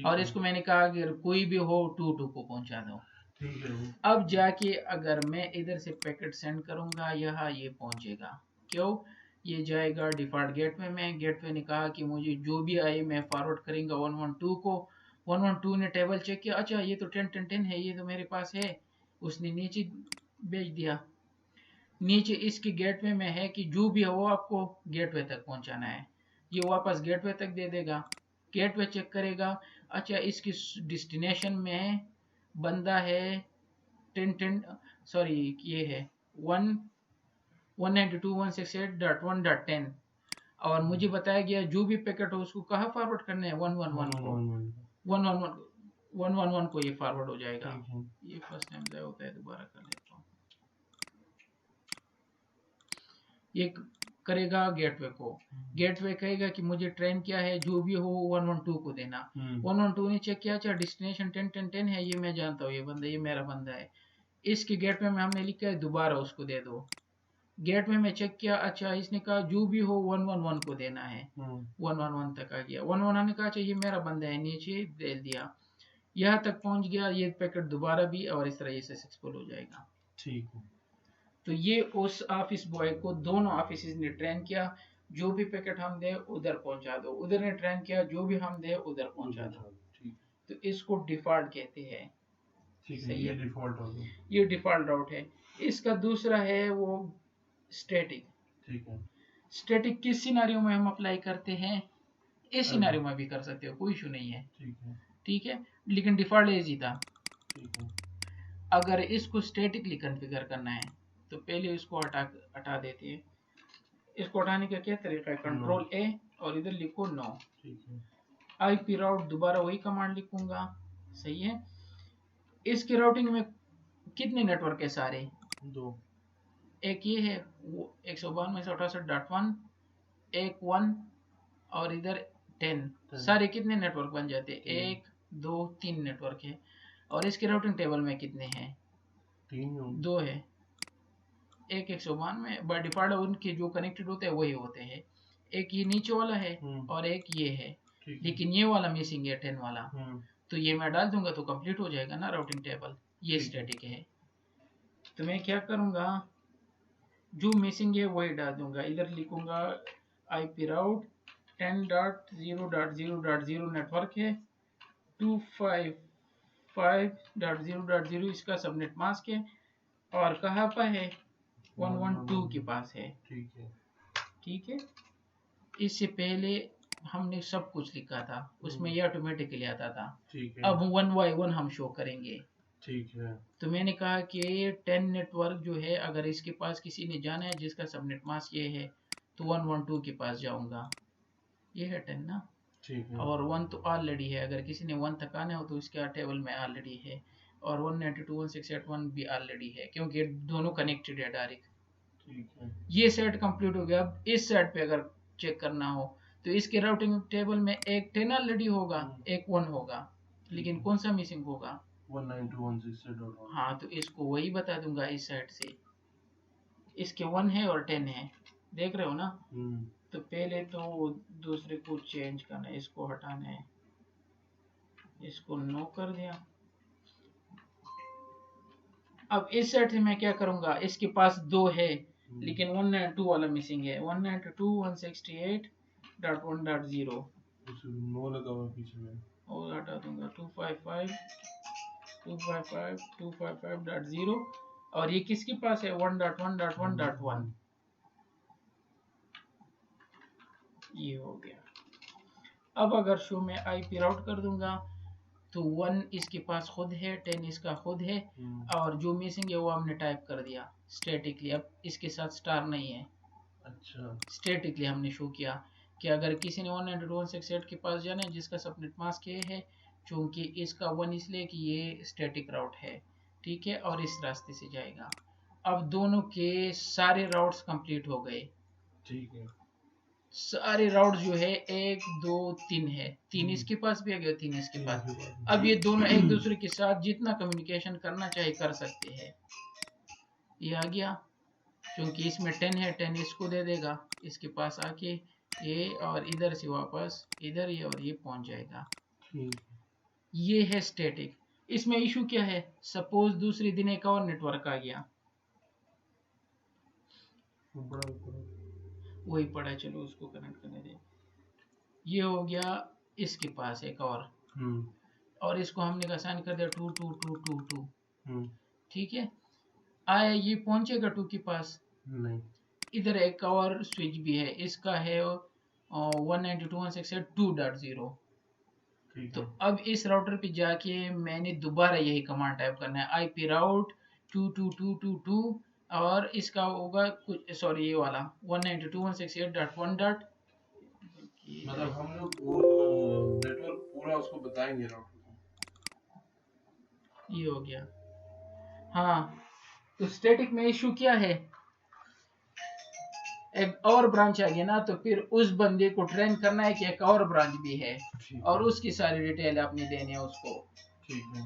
और इसको मैंने कहा अगर कोई भी हो 22 को पहुंचा दो। ठीक है। अब जाके अगर मैं इधर से पैकेट सेंड करूंगा, यहाँ ये पहुंचेगा, क्यों, ये जाएगा डिफॉल्ट गेटवे में। गेटवे ने कहा कि मुझे जो भी आए मैं फॉरवर्ड करेंगे 112 को। 112 ने टेबल चेक किया, अच्छा ये तो 10 है, ये तो मेरे पास है, उसने नीचे भेज दिया। नीचे इसके गेटवे में है कि जो भी हो आपको गेटवे तक पहुंचाना है, ये वापस गेटवे तक दे देगा। गेटवे चेक करेगा, अच्छा इसकी डेस्टिनेशन में बंदा है 10 सॉरी ये है 192.168.1.10, और मुझे बताया गया जो भी पैकेट हो उसको कहाँ फॉरवर्ड करना है, 111 को, 111 को ये फॉरवर्ड हो जाएगा। ये फर्स्ट टाइम ज़ाया होता है, दोबारा कर लेता हूँ। ये करेगा गेटवे को, गेटवे कहेगा कि मुझे ट्रेन क्या है, जो भी हो 112 को देना। 112 ने चेक किया, अच्छा डेस्टिनेशन 10 है, ये मैं जानता हूँ, ये बंदा, ये मेरा बंदा है। इसके गेटवे में हमने लिखा है दोबारा उसको दे दो। गेटवे में चेक किया, अच्छा इसने कहा जो भी हो 111 को देना है, 111 तक आ गया। 111 ने कहा अच्छा ये मेरा बंदा है, नीचे दे दिया, यहाँ तक पहुंच गया। ये पैकेट दोबारा भी, और इस तरह ये सक्सेसफुल हो जाएगा। ठीक है, तो ये उस ऑफिस बॉय को दोनों ऑफिस ने ट्रेन किया, जो भी पैकेट हम दे उधर पहुंचा दो, उधर ने ट्रेन किया, जो भी हम दे उधर पहुंचा दो। तो इसको डिफॉल्ट कहते हैं, सही है, डिफॉल्ट हो गया, ये डिफॉल्ट राउट है। इसका दूसरा है वो स्टैटिक। ठीक है, स्टैटिक किस सिनेरियो में हम अप्लाई करते हैं, इस सिनेरियो में भी कर सकते हो, कोई इशू नहीं है। ठीक है, लेकिन डिफॉल्ट इजी था। ठीक है, अगर इसको स्टैटिकली कॉन्फ़िगर करना है तो पहले इसको हटा देते हैं। इसको हटाने का क्या तरीका है, कंट्रोल ए और इधर लिखो नो। आईपी राउट दोबारा वही कमांड लिखूंगा, सही है। इसकी राउटिंग में कितने नेटवर्क है, सारे दो, एक ये है वो 192.168.1, एक 1 और इधर 10, सारे कितने नेटवर्क बन जाते हैं, 1 2 3 नेटवर्क है। और इसके राउटिंग टेबल में कितने हैं, 2 है, एक 192 बाय डिफॉल्ट उनके जो कनेक्टेड होते हैं वही होते हैं। एक ये नीचे वाला है और एक ये है, लेकिन ये वाला मिसिंग है 10 वाला, तो ये मैं डाल दूंगा तो कंप्लीट हो जाएगा ना राउटिंग टेबल। ये स्टैटिक है, तो मैं क्या करूंगा, जो मिसिंग है वही डाल दूंगा। इधर लिखूंगा IP राउट 10.0.0.0 नेटवर्क है, 255.0.0 इसका सबनेट मास्क है, और कहाँ पर है, 112 के पास है। ठीक है। इससे पहले हमने सब कुछ लिखा था, उसमें ये ऑटोमेटिकली आता था। अब 1 by 1 हम शो करेंगे। ठीक है। तो मैंने कहा कि 10 नेटवर्क जो है, अगर इसके पास किसी ने जाना है जिसका सबनेट मास्क ये है, तो 112 के पास जाऊंगा। ये है 10 ना। ठीक है। और 1 तो ऑलरेडी है, अगर किसी ने 1 तक आना हो तो उसके टेबल में ऑलरेडी है, और 192.168.1 भी ऑलरेडी है, क्योंकि दोनों कनेक्टेड है डायरेक्ट। ठीक है। ये सेट कंप्लीट हो गया। अब इस सेट पे अगर चेक करना हो तो इसके राउटिंग टेबल में एक 10 ऑलरेडी होगा, एक 1 होगा, लेकिन कौन सा मिसिंग होगा, 192.168.1। हाँ, तो इसको वही बता दूंगा इस सेट से। इसके 1 है और 10 है, देख रहे हो ना। तो पहले तो दूसरे को चेंज करना है, इसको हटाना है, इसको नो कर दिया। अब इस सेट से मैं क्या करूंगा, इसके पास 2 है लेकिन 192 वाला मिसिंग है, 192.168.1.0 नो लगा हुआ पीछे में, और हटा दूंगा 255.255.0, और ये किसके पास है, 1.1.1.1। ये हो गया। अब अगर शो में IP राउट कर दूंगा तो 1 इसके पास खुद है, 10 इसका खुद है, और जो मिसिंग है वो हमने टाइप कर दिया स्टैटिकली। अब इसके साथ स्टार नहीं है। अच्छा। स्टैटिकली हमने शो किया कि अगर किसी ने 192.168 के पास जाना है जिसका सबनेट मास्क ये है, चूंकि इसका 1 इसलिए कि ये स्टैटिक राउट है, ठीक है, और इस रास्ते से जाएगा। अब दोनों के सारे राउट्स कंप्लीट हो गए। ठीक है। सारे राउट जो है 1 2 3 है, 3 इसके पास भी आ गया, 3 इसके पास। अब ये दोनों एक दूसरे के साथ जितना कम्युनिकेशन करना चाहे कर सकते हैं। ये आ गया, क्योंकि इसमें 10 है, 10 इसको दे देगा, इसके पास आके ये, और इधर से वापस इधर ये, और ये पहुंच जाएगा। ये है स्टैटिक। इसमें इशू क्या है, सपोज दूसरे दिन एक और नेटवर्क आ गया, वही पड़ा है, चलो उसको कनेक्ट करने दे। ये हो गया इसके पास एक और इसको हमने असाइन कर दिया 2 2 2 2 2। ठीक है। आया, ये पहुंचेगा 2 के पास नहीं। इधर एक और स्विच भी है, इसका है 192.168.2.0। तो अब इस राउटर पे जाके मैंने दोबारा यही कमांड टाइप करना है, IP राउट 22222 और इसका होगा कुछ, सॉरी, ये वाला 192.168.1. मतलब हम लोग नेटवर्क पूरा उसको बताएंगे राउटर को। ये हो गया। हाँ, तो स्टैटिक में इशू क्या है, एक और ब्रांच आ गया ना, तो फिर उस बंदे को ट्रेन करना है कि एक और ब्रांच भी है, और उसकी सारी डिटेल आपने देनी है उसको। ठीक है,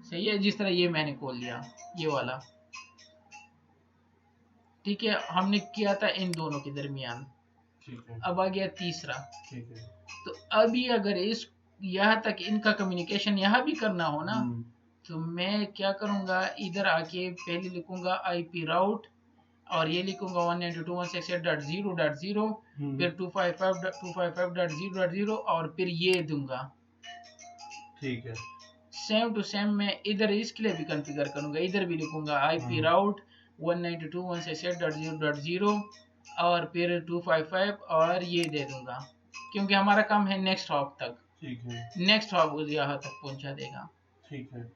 सही है। जिस तरह ये मैंने खोल लिया ये वाला, ठीक है, हमने किया था इन दोनों के दरमियान। ठीक है। अब आ गया तीसरा। ठीक है। तो अभी अगर इस यहाँ तक इनका कम्युनिकेशन यहाँ भी करना हो ना, तो मैं क्या करूंगा, इधर आके पहले लिखूंगा IP राउट, और ये लिखूंगा 192.168.0.0, फिर 255.255.0.0, और फिर ये दूंगा। ठीक है। सेम टू सेम मैं इधर इसके लिए भी कॉन्फ़िगर करूंगा, इधर भी लिखूंगा IP राउट 192.168.0.0 और फिर 255, और ये दे दूंगा, क्योंकि हमारा काम है नेक्स्ट हॉप तक। ठीक है। नेक्स्ट हॉप यहाँ तक पहुंचा देगा। ठीक है।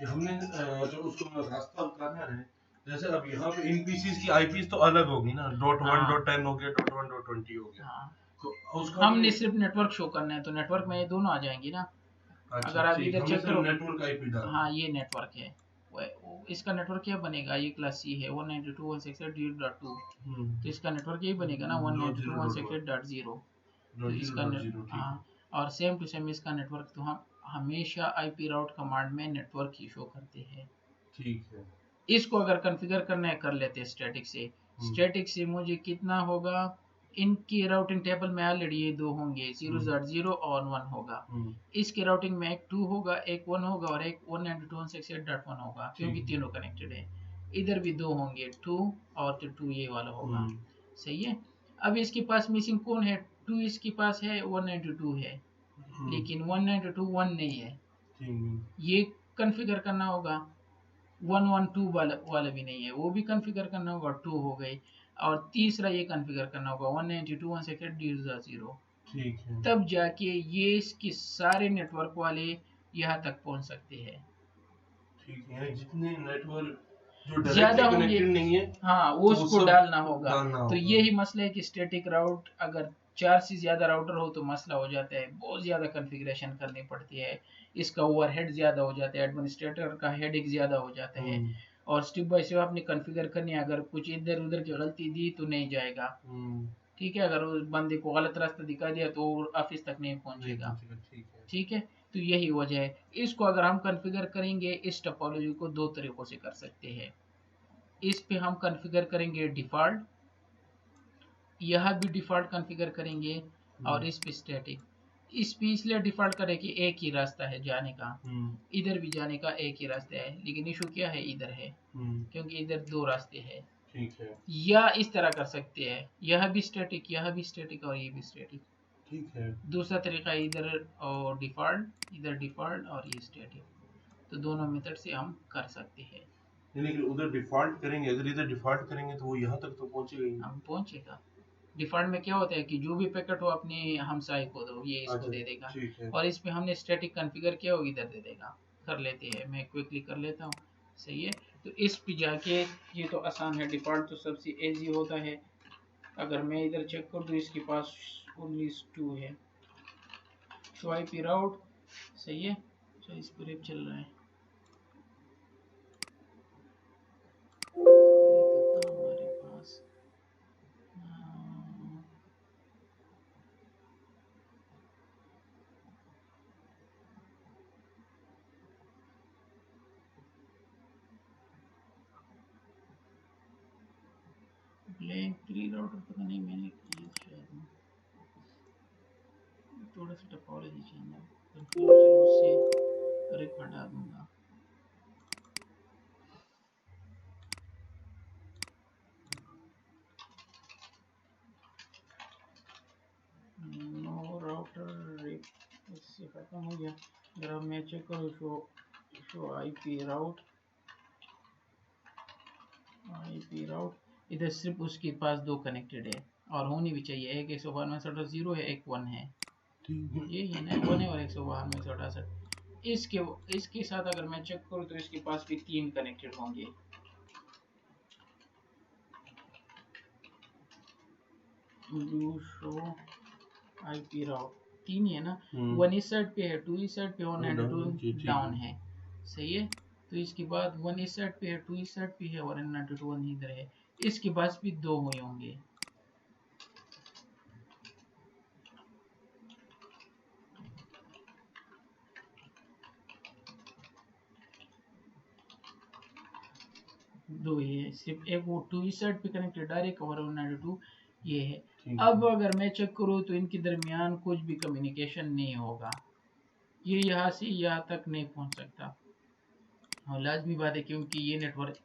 हमने जो उसको रास्ता बताना है, जैसे अब यहाँ पे इन पीसीज की IPs तो अलग होगी ना, .1.10 हो गया, .1.20 हो गया। तो उसका हमने सिर्फ नेटवर्क शो करना है, तो नेटवर्क में ये दोनों आ जाएंगी ना। अच्छा, अगर आप इधर चेक करो, नेटवर्क IP डाल, हाँ, ये नेटवर्क है, इसका नेटवर्क क्या बनेगा, ये क्लास C है 192.168.0.2, तो इसका नेटवर्क यही बनेगा ना 192.168.0, तो इसका हाँ, और सेम टू सेम इसका नेटवर्क, तो हम हमेशा IP राउट कमांड में नेटवर्क ही शो करते हैं। ठीक है। इसको अगर कॉन्फ़िगर करना है कर लेते हैं स्टैटिक से। स्टैटिक से मुझे कितना होगा, इनकी राउटिंग टेबल में ऑलरेडी ये दो होंगे, 0.0 और 1 होगा। इसके राउटिंग में एक 2 होगा, एक 1 होगा और एक 192.168.1 होगा, क्योंकि तीनों कनेक्टेड है। इधर भी दो होंगे, 2 और 2 ये वाला होगा। सही है। अब इसके पास मिसिंग कौन है, 2 इसके पास है, 192 है, लेकिन 192 1 नहीं है, ये कॉन्फ़िगर करना होगा। 112 वाला भी नहीं है, वो भी कॉन्फ़िगर करना होगा, 2 हो गई। और तीसरा ये कॉन्फ़िगर करना होगा 192.168.0। ठीक है। तब जाके ये इसके सारे नेटवर्क वाले यहाँ तक पहुंच सकते हैं। ठीक है, जितने नेटवर्क जो ज्यादा डायरेक्टली होंगे, कनेक्टेड नहीं है, हाँ वो तो उसको सब डालना होगा। डालना तो होगा। यही मसला है कि स्टैटिक राउट अगर 4 से ज्यादा राउटर हो तो मसला हो जाता है, बहुत ज्यादा कॉन्फ़िगरेशन करनी पड़ती है, इसका ओवरहेड ज्यादा हो जाता है, एडमिनिस्ट्रेटर का हेडेक ज्यादा हो जाता है। और स्टेप बाय स्टेप आपने कॉन्फ़िगर करनी है, अगर कुछ इधर उधर की गलती दी तो नहीं जाएगा। ठीक है, अगर उस बंदे को गलत रास्ता दिखा दिया तो ऑफिस तक नहीं पहुंचेगा। ठीक है, तो यही वजह है। इसको अगर हम कॉन्फ़िगर करेंगे, इस टोपोलॉजी को दो तरीकों से कर सकते हैं। इस पे हम कॉन्फ़िगर करेंगे डिफ़ॉल्ट, यह भी डिफ़ॉल्ट कॉन्फ़िगर करेंगे, और इस पे स्टैटिक। इस पे इसलिए डिफ़ॉल्ट करें कि एक ही रास्ता है जाने का, इधर भी जाने का एक ही रास्ता है, लेकिन इशू क्या है, इधर है, क्योंकि इधर दो रास्ते हैं। ठीक है। या इस तरह कर सकते हैं, यह भी स्टैटिक, यह भी स्टैटिक और ये भी स्टैटिक। ठीक है। दूसरा तरीका इधर और डिफ़ॉल्ट, इधर डिफ़ॉल्ट और ये स्टैटिक। तो दोनों मेथड से हम कर सकते हैं। लेकिन उधर डिफ़ॉल्ट करेंगे, अगर इधर डिफ़ॉल्ट करेंगे तो वो यहाँ तक तो पहुँचेगा ही। हम पहुंचेगा। डिफ़ॉल्ट में क्या होता है कि जो भी पैकेट हो अपने हमसाये को दो, ये इसको दे देगा। ठीक है। और इस पे हमने स्टैटिक कॉन्फ़िगर किया, वो इधर दे देगा। कर लेते हैं, मैं क्विकली कर लेता हूँ। सही है, तो इस पे जाके ये तो आसान है, डिफ़ॉल्ट तो सबसे इजी होता है। अगर मैं इधर चेक कर दूँ, इसके पास ओनली 2 है। शो आईपी राउट, सही है, तो इस पर रेप चल रहा है। हमारे पास ब्लैंक 3 राउटर पता नहीं मैंने किया शायद, थोड़ा सा टोपोलॉजी चेंज है, चलो उससे रिप हटा दूंगा। नो राउटर रिप इससे खत्म हो गया। अगर अब मैं चेक करूँ, शो आईपी राउट, इधर सिर्फ उसके पास 2 कनेक्टेड है, और होनी भी चाहिए, एक 192.168.0 है, एक 1 है, यही है ना, 1 है और 192.168। इसके साथ अगर मैं चेक करूँ तो इसके पास भी 3 कनेक्टेड होंगे। शो आईपी राउट 3 ही है ना, 1 इस साइड पे है, 2 इस साइड पे, 192 डाउन है। सही है, तो इसके बाद 1 इस साइड पे है, 2 इस साइड पे है, और 192 इधर है। इसके पास भी 2 हुए होंगे। दो ही है, सिर्फ एक वो 2 इस साइड पे कनेक्टेड डायरेक्ट, और 192 ये है। अब अगर मैं चेक करूँ तो इनके दरमियान कुछ भी कम्युनिकेशन नहीं होगा, ये यहाँ से यहाँ तक नहीं पहुँच सकता। और लाजमी बात है, क्योंकि ये नेटवर्क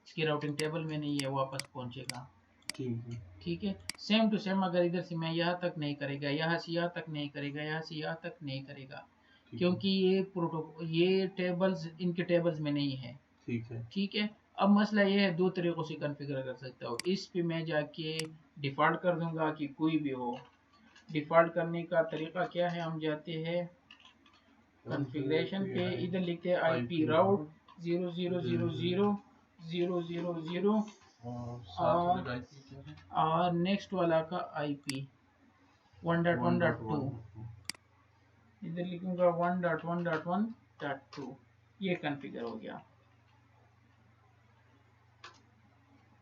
इसकी राउटिंग टेबल में नहीं है, वापस पहुँचेगा। ठीक है, सेम टू सेम अगर इधर से मैं यहाँ तक नहीं करेगा, यहाँ से यहाँ तक नहीं करेगा, यहाँ से यहाँ तक नहीं करेगा, क्योंकि ये प्रोटोकॉल, ये टेबल्स इनके टेबल्स में नहीं है। ठीक है, अब मसला ये है, 2 तरीकों से कॉन्फ़िगर कर सकता हूँ। इस पे मैं जाके डिफ़ॉल्ट कर दूंगा कि कोई भी हो। डिफ़ॉल्ट करने का तरीका क्या है, हम जाते हैं कॉन्फ़िगरेशन पे, इधर लिखते हैं आईपी राउट 00000000 और नेक्स्ट वाला का आईपी 1.1.2, इधर लिखूंगा 1.1.1.2। ये कॉन्फ़िगर हो गया।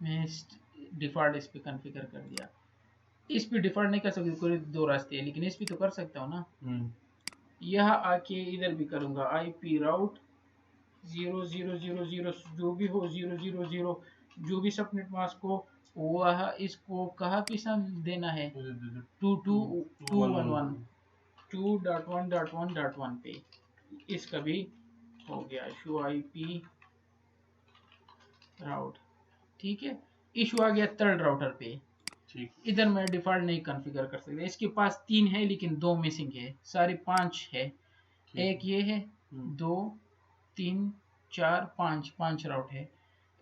मैं डिफ़ॉल्ट इस पे कॉन्फ़िगर कर दिया। इस पे डिफ़ॉल्ट नहीं कर सकते, कोई 2 रास्ते हैं, लेकिन इस पे तो कर सकता हूँ ना। यह आके इधर भी करूंगा आईपी राउट 0 0 0 0 जो भी हो 0 0 0 जो भी सबनेट मास्क हो वह इसको कहाँ पे देना है 2 2 2 1 1 2.1.1.1 पे इसका भी हो गया शो आईपी राउट। ठीक है, इशू आ गया थर्ड राउटर पे। ठीक, इधर मैं डिफॉल्ट नहीं कॉन्फ़िगर कर सकता, इसके पास 3 है लेकिन 2 मिसिंग है, सारे 5 है। एक ये है, 2 3 4 5 राउट है।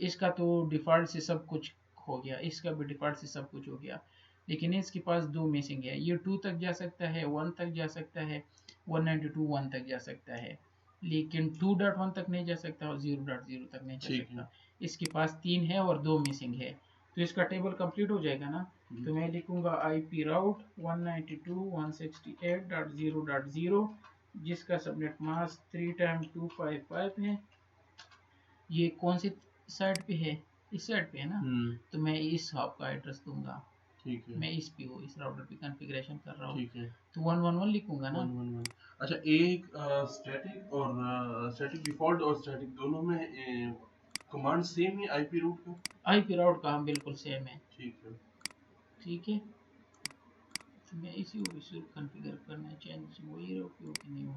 इसका तो डिफॉल्ट से सब कुछ हो गया, इसका भी डिफॉल्ट से सब कुछ हो गया, लेकिन इसके पास 2 मिसिंग है। ये 2 तक जा सकता है, 1 तक जा सकता है, 192 1 तक जा सकता है, लेकिन 2.1 तक नहीं जा सकता और 0.0 तक नहीं जा सकता। इसके पास 3 है और 2 मिसिंग है, तो इसका टेबल कंप्लीट हो जाएगा ना। तो मैं लिखूंगा IP राउट 192.168.0.0 जिसका सबनेट मास्क 3x255 है। ये कौन सी साइड पे है? इस साइड पे है ना, तो मैं इस हॉप का एड्रेस दूंगा। ठीक है, मैं इस पे हूँ, इस राउटर पे कॉन्फ़िगरेशन कर रहा हूँ। ठीक है, तो 111 लिखूंगा ना। 111। अच्छा, एक स्टैटिक और स्टैटिक डिफॉल्ट और स्टैटिक दोनों में कमांड सेम है आईपी रूट का? आईपी राउट का बिल्कुल सेम है। ठीक है, ठीक है, तो मैं इसी को सिर्फ कॉन्फ़िगर करना है, चेंज वही रखो कि नहीं हो।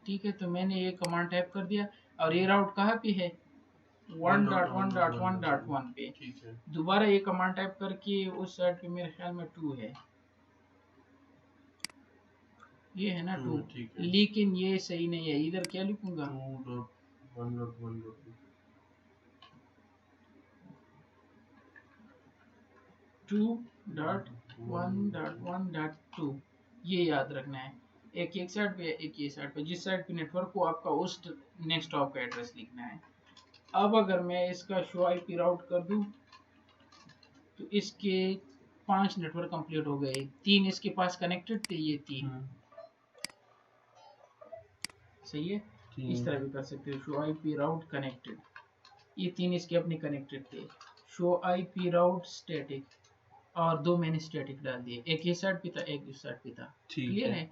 ठीक है, तो मैंने ये कमांड टाइप कर दिया और ये राउट कहाँ पे है? 1.1.1.1 पे। ठीक है, दोबारा ये कमांड टाइप करके उस साइड पे मेरे ख्याल में 2 है, ये है ना 2, लेकिन ये सही नहीं है। इधर क्या लिखूंगा? 2.1.1.2 ये याद रखना है। एक साइड पे, एक ये साइड पे, जिस साइड पे नेटवर्क को आपका उस नेक्स्ट हॉप का एड्रेस लिखना है। अब अगर मैं इसका शो आईपी राउट कर दूं तो इसके 5 नेटवर्क कंप्लीट हो गए, 3 इसके पास कनेक्टेड थे, ये 3 सही है। इस तरह भी कर सकते हो, शो आईपी राउट कनेक्टेड, ये 3 इसके अपने कनेक्टेड थे। शो आईपी राउट स्टैटिक, और 2 मैंने स्टैटिक डाल दिए, एक इस साइड पे था, एक इस साइड पे था। क्लियर है?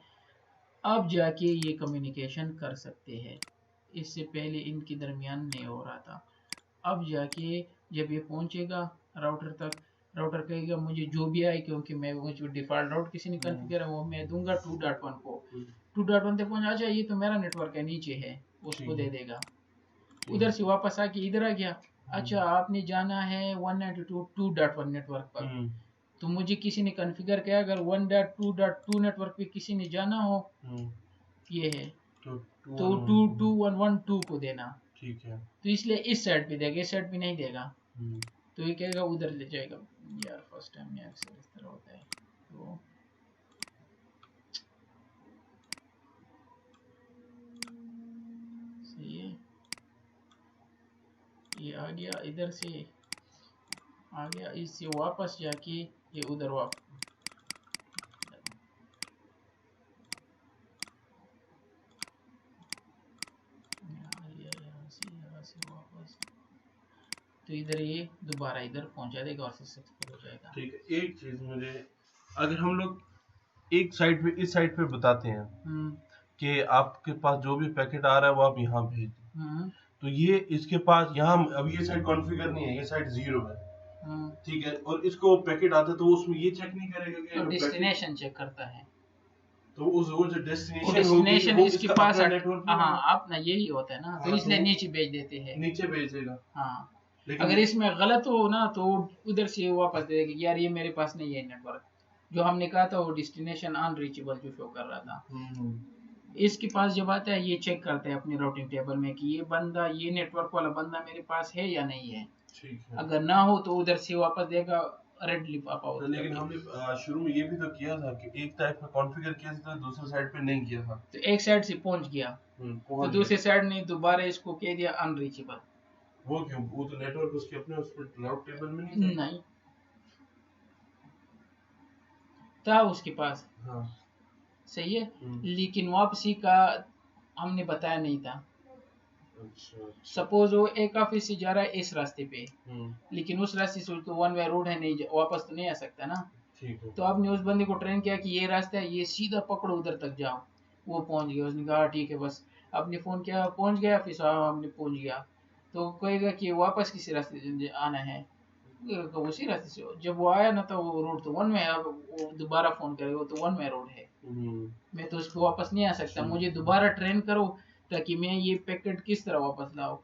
अब जाके ये कम्युनिकेशन कर सकते हैं, इससे पहले इनके दरमियान नहीं हो रहा था। अब जाके जब ये पहुंचेगा राउटर तक, राउटर कहेगा मुझे जो भी आए, क्योंकि मैं वो जो डिफॉल्ट राउट किसी ने कॉन्फ़िगर है वो मैं दूंगा 2.1 को। 2.1 तक पहुंचा, अच्छा ये तो मेरा नेटवर्क है, नीचे है, उसको दे देगा। उधर से वापस आके इधर आ गया, अच्छा आपने जाना है 192.2.1 नेटवर्क पर, तो मुझे किसी ने कॉन्फ़िगर किया अगर 1.2.2 नेटवर्क पे किसी ने जाना हो, ये है, तो 22112 को देना। ठीक है, तो इसलिए इस साइड पे देगा, इस साइड पे नहीं देगा, तो ये कहेगा उधर ले जाएगा। यार फर्स्ट टाइम में अक्सर इस तरह होता है। तो सही है, ये आ गया, इधर से आ गया, इससे वापस जाके ये उधर वापस, यहाँ से वापस, तो इधर ये दोबारा इधर पहुंचा देगा और सक्सेसफुल हो जाएगा। ठीक है, एक चीज मुझे, अगर हम लोग एक साइड पे, इस साइड पे बताते हैं कि आपके पास जो भी पैकेट आ रहा है वो आप यहाँ भेज दें, तो ये इसके पास यहाँ अब ये साइड कॉन्फ़िगर नहीं है, ये साइड 0 है। ठीक है, और इसको पैकेट आता है तो उसमें ये चेक नहीं करेगा कि तो डेस्टिनेशन चेक करता है, तो उस वो जो डेस्टिनेशन इसके पास नेटवर्क, हाँ अपना यही होता है ना, तो इसलिए नीचे भेज देते हैं, नीचे भेज देगा। हाँ, अगर इसमें गलत हो ना तो उधर से वापस दे देगा यार ये मेरे पास नहीं है नेटवर्क, जो हमने कहा था वो डेस्टिनेशन अनरीचेबल जो शो कर रहा था। इसके पास जब आता है ये चेक करते हैं अपनी राउटिंग टेबल में कि ये बंदा, ये नेटवर्क वाला बंदा मेरे पास है या नहीं है। ठीक है, अगर ना हो तो उधर से वापस देगा रेड लिफाफा होता है। लेकिन हमने शुरू में ये भी तो किया था कि एक साइड पे कॉन्फ़िगर किया था, दूसरी साइड पे नहीं किया था, तो एक साइड से पहुंच गया तो दूसरी साइड ने दोबारा इसको कह दिया अनरीचेबल। वो क्यों? वो तो नेटवर्क उसके अपने उस पर राउट टेबल में नहीं था उसके पास। हाँ। सही है, लेकिन वापसी का हमने बताया नहीं था। अच्छा। सपोज वो एक ऑफिस से जा रहा है इस रास्ते पे, लेकिन उस रास्ते से तो वन वे रोड है, नहीं वापस तो नहीं आ सकता ना। ठीक है, तो आपने उस बंदे को ट्रेन किया कि ये रास्ता है, ये सीधा पकड़ो उधर तक जाओ, वो पहुंच गया, उसने कहा ठीक है बस आपने फ़ोन किया पहुंच गया, फिर आपने पहुंच गया, तो कहेगा कि वापस किसी रास्ते से आना है, तो उसी रास्ते से जब वो आया ना तो वो रोड तो वन वे है, अब वो दोबारा फ़ोन करेगा तो वन वे रोड है, मैं तो उसको वापस नहीं आ सकता, मुझे दोबारा ट्रेन करो ताकि मैं ये पैकेट किस तरह वापस लाऊं।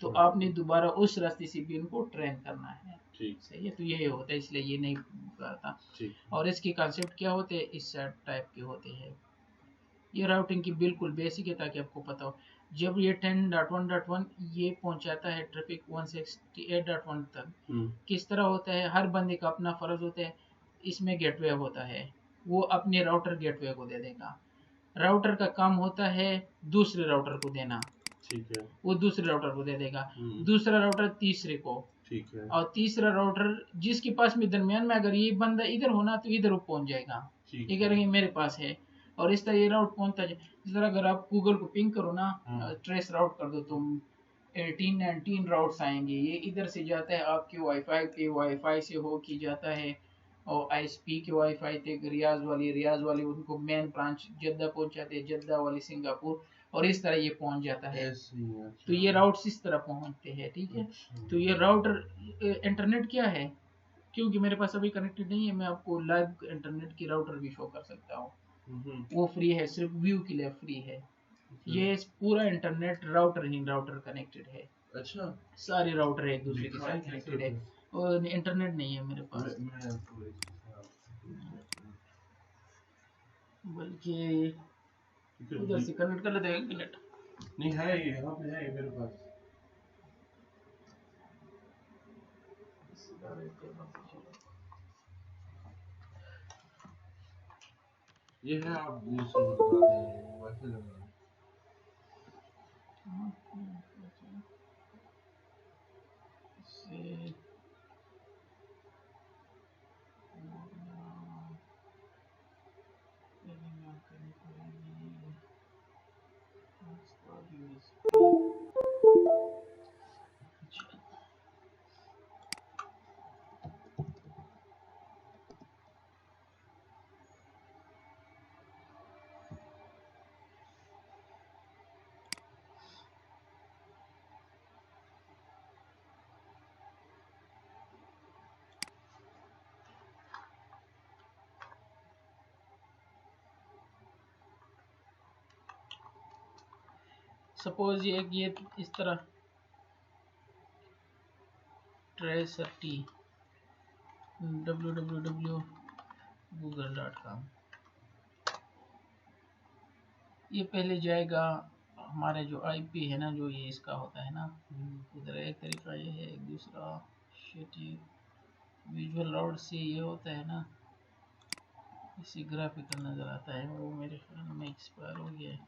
तो आपने दोबारा उस रास्ते से भी उनको ट्रेन करना है। सही है, तो ये होता है, इसलिए ये नहीं करता। और इसके कॉन्सेप्ट क्या होते हैं, इस टाइप के होते हैं। ये राउटिंग की बिल्कुल बेसिक है ताकि आपको पता हो। जब ये 10.1.1 ये पहुंचाता है ट्रैफिक 168.1 तक, किस तरह होता है, हर बंदे का अपना फर्ज होता है। इसमें गेटवे होता है, वो अपने राउटर गेटवे को दे देगा। राउटर का काम होता है दूसरे राउटर को देना, ठीक है, वो दूसरे राउटर को दे देगा, दूसरा राउटर तीसरे को, ठीक है, और तीसरा राउटर जिसके पास में दरमियान में अगर ये बंदा इधर होना तो इधर वो पहुंच जाएगा, ये करेंगे मेरे पास है, और इस तरह ये राउट पहुंचता जाए। इस तरह अगर आप गूगल को पिंग करो ना, ट्रेस राउट कर दो तुम, 18-19 राउट्स आएंगे, ये इधर से जाता है आपके वाईफाई पे, वाईफाई से हो के जाता है और आईएसपी के वाईफाई तक, रियाज वाली उनको मेन ब्रांच जद्दा पहुंचाते हैं, जद्दा वाली सिंगापुर, और इस तरह ये पहुंच जाता है। तो ये राउट्स इस तरह पहुंचते हैं, ठीक है। तो ये राउटर इंटरनेट क्या है, क्योंकि मेरे पास अभी कनेक्टेड नहीं है, मैं आपको लाइव इंटरनेट की राउटर भी शो कर सकता हूँ, वो फ्री है, सिर्फ व्यू के लिए फ्री है। ये पूरा इंटरनेट राउटर कनेक्टेड है। अच्छा, सारे राउटर एक दूसरे के साथ कनेक्टेड है, और इंटरनेट नहीं है मेरे पास, बल्कि उधर से कनेक्ट कर लेते हैं, 1 मिनट। नहीं है, यहाँ पे है मेरे पास। ये है, आप दूसरे बता दें वैसे लगा से सपोज ये इस तरह ट्रेसर टी www.google.com, ये पहले जाएगा हमारे जो आईपी है ना, जो ये इसका होता है ना, इधर एक तरीका ये है, एक दूसरा विजुअल राउट से ये होता है ना, इसी ग्राफिकल नज़र आता है, वो मेरे ख्याल में एक्सपायर हो गया है।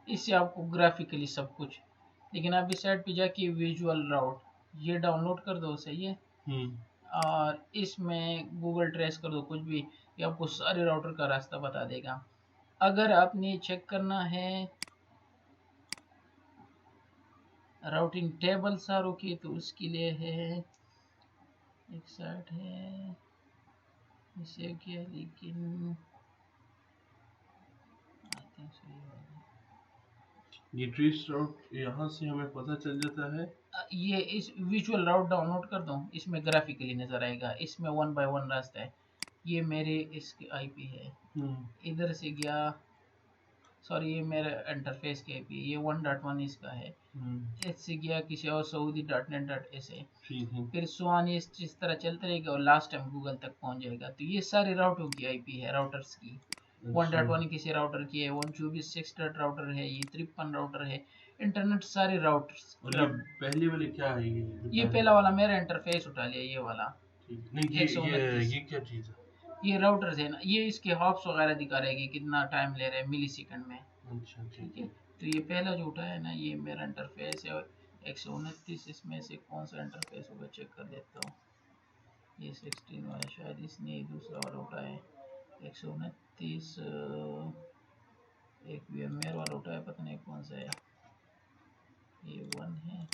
इससे आपको ग्राफिकली सब कुछ, लेकिन आप इस साइड पे जाके विजुअल राउट ये डाउनलोड कर दो, सही है, और इसमें गूगल ट्रेस कर दो कुछ भी, ये आपको सारे राउटर का रास्ता बता देगा। अगर आपने चेक करना है राउटिंग टेबल सारों की, तो उसके लिए है एक साइट है, इसे क्या, लेकिन ये ट्रेस राउट यहाँ से हमें पता चल जाता है। ये इस विजुअल राउट डाउनलोड कर दो, इसमें ग्राफिकली नजर आएगा, इसमें 1 बाय 1 रास्ता है, ये मेरे इसके आईपी है, इधर से गया, सॉरी ये मेरा इंटरफेस के आईपी, ये 1.1 इसका है, इससे गया किसी और saudi.net.sa, फिर सुहान इस तरह चलते रहेगा और लास्ट टाइम गूगल तक पहुंच जाएगा। तो ये सारे राउटरों की आईपी है, राउटर्स की। 1.1 किसी राउटर की है, 124.6 राउटर है, ये 53 राउटर है, इंटरनेट सारे राउटर्स। और ये पहली वाली क्या है, ये पहला वाला मेरा इंटरफेस उठा लिया, ये वाला। नहीं, ये क्या चीज है, ये राउटर्स है ना, ये इसके हॉप्स वगैरह दिखा रहे हैं कितना टाइम ले रहे हैं मिली सेकंड में। अच्छा, ठीक है, तो ये पहला जो उठा है ना, ये मेरा इंटरफेस है, और 129 इसमें से कौन सा इंटरफेस होगा चेक कर देता हूँ। ये 16 वाला शायद इसने दूसरा वाला उठा है, 129 एक VMware वाला उठा है, पता नहीं कौन सा है, ये 1 है,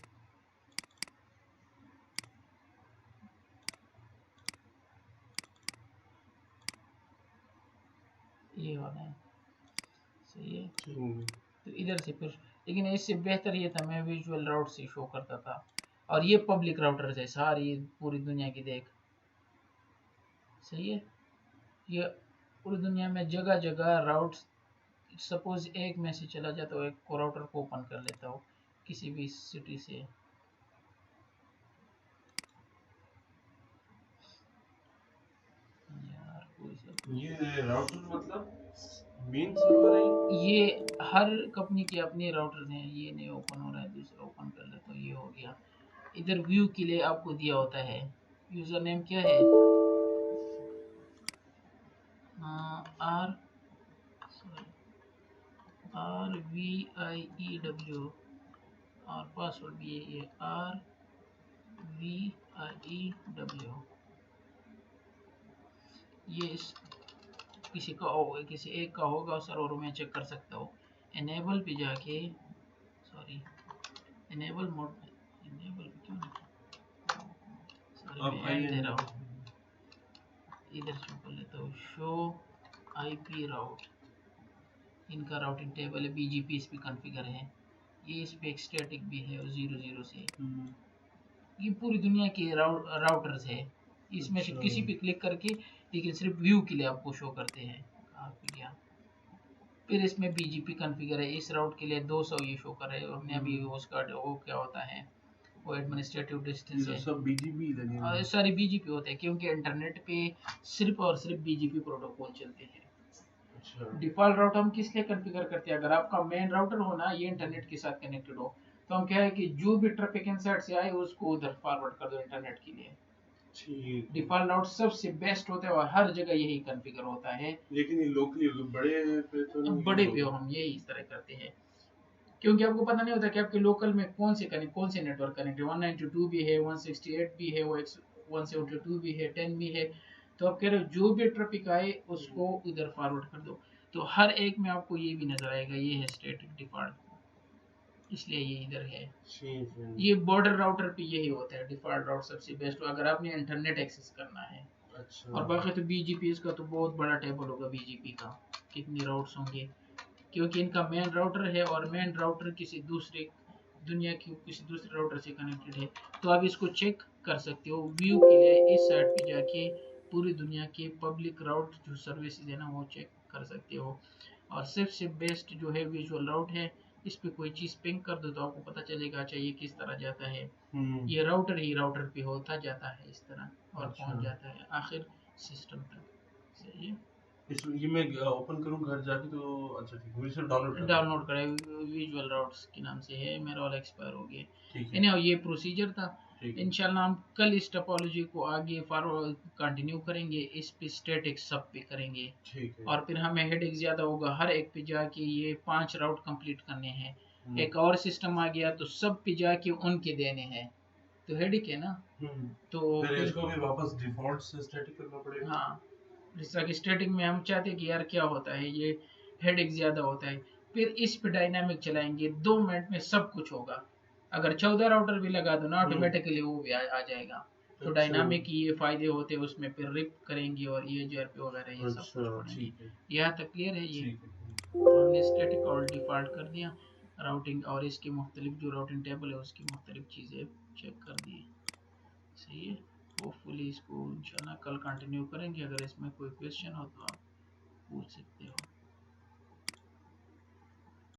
ये होना है, सही है। तो इधर से फिर, लेकिन इससे बेहतर ये था मैं विजुअल राउट से शो करता था। और ये पब्लिक राउटर है सारी पूरी दुनिया की देख, सही है। ये पूरी दुनिया में जगह जगह राउट, सपोज एक में से चला जाता हूँ, एक को राउटर को ओपन कर लेता हूँ किसी भी सिटी से, यार कोई ये राउटर मतलब मेन सर्वर है, ये हर कंपनी के अपने राउटर हैं। ये नहीं ओपन हो रहा है, दूसरा ओपन कर ले तो ये हो गया। इधर व्यू के लिए आपको दिया होता है, यूजर नेम क्या है, आर RVIEW, और पासवर्ड भी है ये RVIEW। ये किसी का होगा, किसी एक का होगा, सर्वर में चेक कर सकता हो। एनेबल पे जाके, सॉरी एनेबल मोड, एनेबल क्यों नहीं, सॉरी मैं ऐड दे रहा हूँ, इधर शो कर लेता हूँ, शो IP राउट। इनका राउटिंग टेबल है, BGP इस पे कॉन्फ़िगर है, ये इस पे एक स्टैटिक भी है 00 से। ये पूरी दुनिया के राउटर्स है, इसमें से किसी पे क्लिक करके, लेकिन सिर्फ व्यू के लिए आपको शो करते हैं। कहाँ पे गया, फिर इसमें BGP कॉन्फ़िगर है, इस राउट के लिए 200 ये शो कर रहे हैं। हमने अभी उसका वो क्या होता है, वो एडमिनिस्ट्रेटिव डिस्टेंस है, सब BGP सारे BGP होते हैं, क्योंकि इंटरनेट पे सिर्फ और सिर्फ BGP प्रोटोकॉल चलते हैं। डिफॉल्ट राउट हम किस लिए कॉन्फ़िगर करते हैं, अगर आपका मेन राउटर हो ना, ये इंटरनेट के साथ कनेक्टेड हो, तो हम क्या है कि जो भी ट्रैफिक इनसाइड से आए उसको उधर फॉरवर्ड कर दो इंटरनेट के लिए। डिफॉल्ट राउट सबसे बेस्ट होता है और हर जगह यही कॉन्फ़िगर होता है। लेकिन ये लोकली बड़े पे तो नहीं, बड़े पे हम यही इस तरह करते हैं, क्योंकि आपको पता नहीं होता कि आपके लोकल में कौन से नेटवर्क कनेक्ट है। 192 भी है, 168 भी है, वो 172 भी है, 10 भी है। तो आप कह रहे हो जो भी ट्रैफिक आए उसको इधर फॉरवर्ड कर दो, तो हर एक में आपको ये भी नजर आएगा, ये है स्टैटिक डिफॉल्ट, इसलिए ये इधर है। ये बॉर्डर राउटर पे यही होता है, डिफॉल्ट राउट सबसे बेस्ट अगर आपने इंटरनेट एक्सेस करना है। और बाकी तो BGP का तो बहुत बड़ा टेबल होगा, BGP का कितने राउट्स होंगे, क्योंकि इनका मेन राउटर है और मेन राउटर किसी दूसरे दुनिया की किसी दूसरे राउटर से कनेक्टेड है। तो आप इसको चेक कर सकते हो व्यू के लिए, इस साइट पे जाके पूरी दुनिया के पब्लिक राउट जो सर्विसेज है ना वो चेक कर सकते हो। और सबसे बेस्ट जो है विजुअल राउट है, इस पे कोई चीज पिंग कर दो तो आपको पता चलेगा अच्छा ये किस तरह जाता है। ये राउटर ही राउटर पे होता जाता है इस तरह और पहुंच जाता है आखिर सिस्टम तक, सही है। ये मैं ओपन करूं घर जाके तो अच्छा ठीक है, इसे डाउनलोड करें, विजुअल राउट्स के नाम से है, मेरा वाला एक्सपायर हो गया। ये प्रोसीजर था। इंशाल्लाह हम कल इस टोपोलॉजी को आगे फॉरवर्ड कंटिन्यू करेंगे, इस पे स्टैटिक सब पे करेंगे। और फिर हमें हेडेक ज्यादा होगा, हर एक पे जाके ये 5 राउट कंप्लीट करने हैं। एक और सिस्टम आ गया तो सब पे जाके उनके देने हैं, तो हेडेक है ना। तो फिर इसको भी वापस डिफॉल्ट से स्टैटिक करना पड़ेगा। हाँ, जिस तरह की स्टैटिक में हम चाहते हैं कि यार क्या होता है, ये हेडेक ज्यादा होता है। फिर इस पे डायनामिक चलाएंगे, 2 मिनट में सब कुछ होगा। अगर 14 राउटर भी लगा दो ना, ऑटोमेटिकली वो भी आ जाएगा। तो डायनामिक की ये फायदे होते हैं, उसमें फिर रिप करेंगे और ये जेआरपी वगैरह ये सब कुछ पढ़ेंगे। यहाँ तक क्लियर है ये। तो हमने स्टैटिक और डिफॉल्ट कर दिया, राउटिंग और इसकी मुख्तलिफ जो राउटिंग टेबल है उसकी मुख्तलिफ चीज़ें चेक कर दी, सही है। होपफुली इसको इंशाल्लाह कल कंटिन्यू करेंगे, अगर इसमें कोई क्वेश्चन हो तो आप पूछ सकते हो।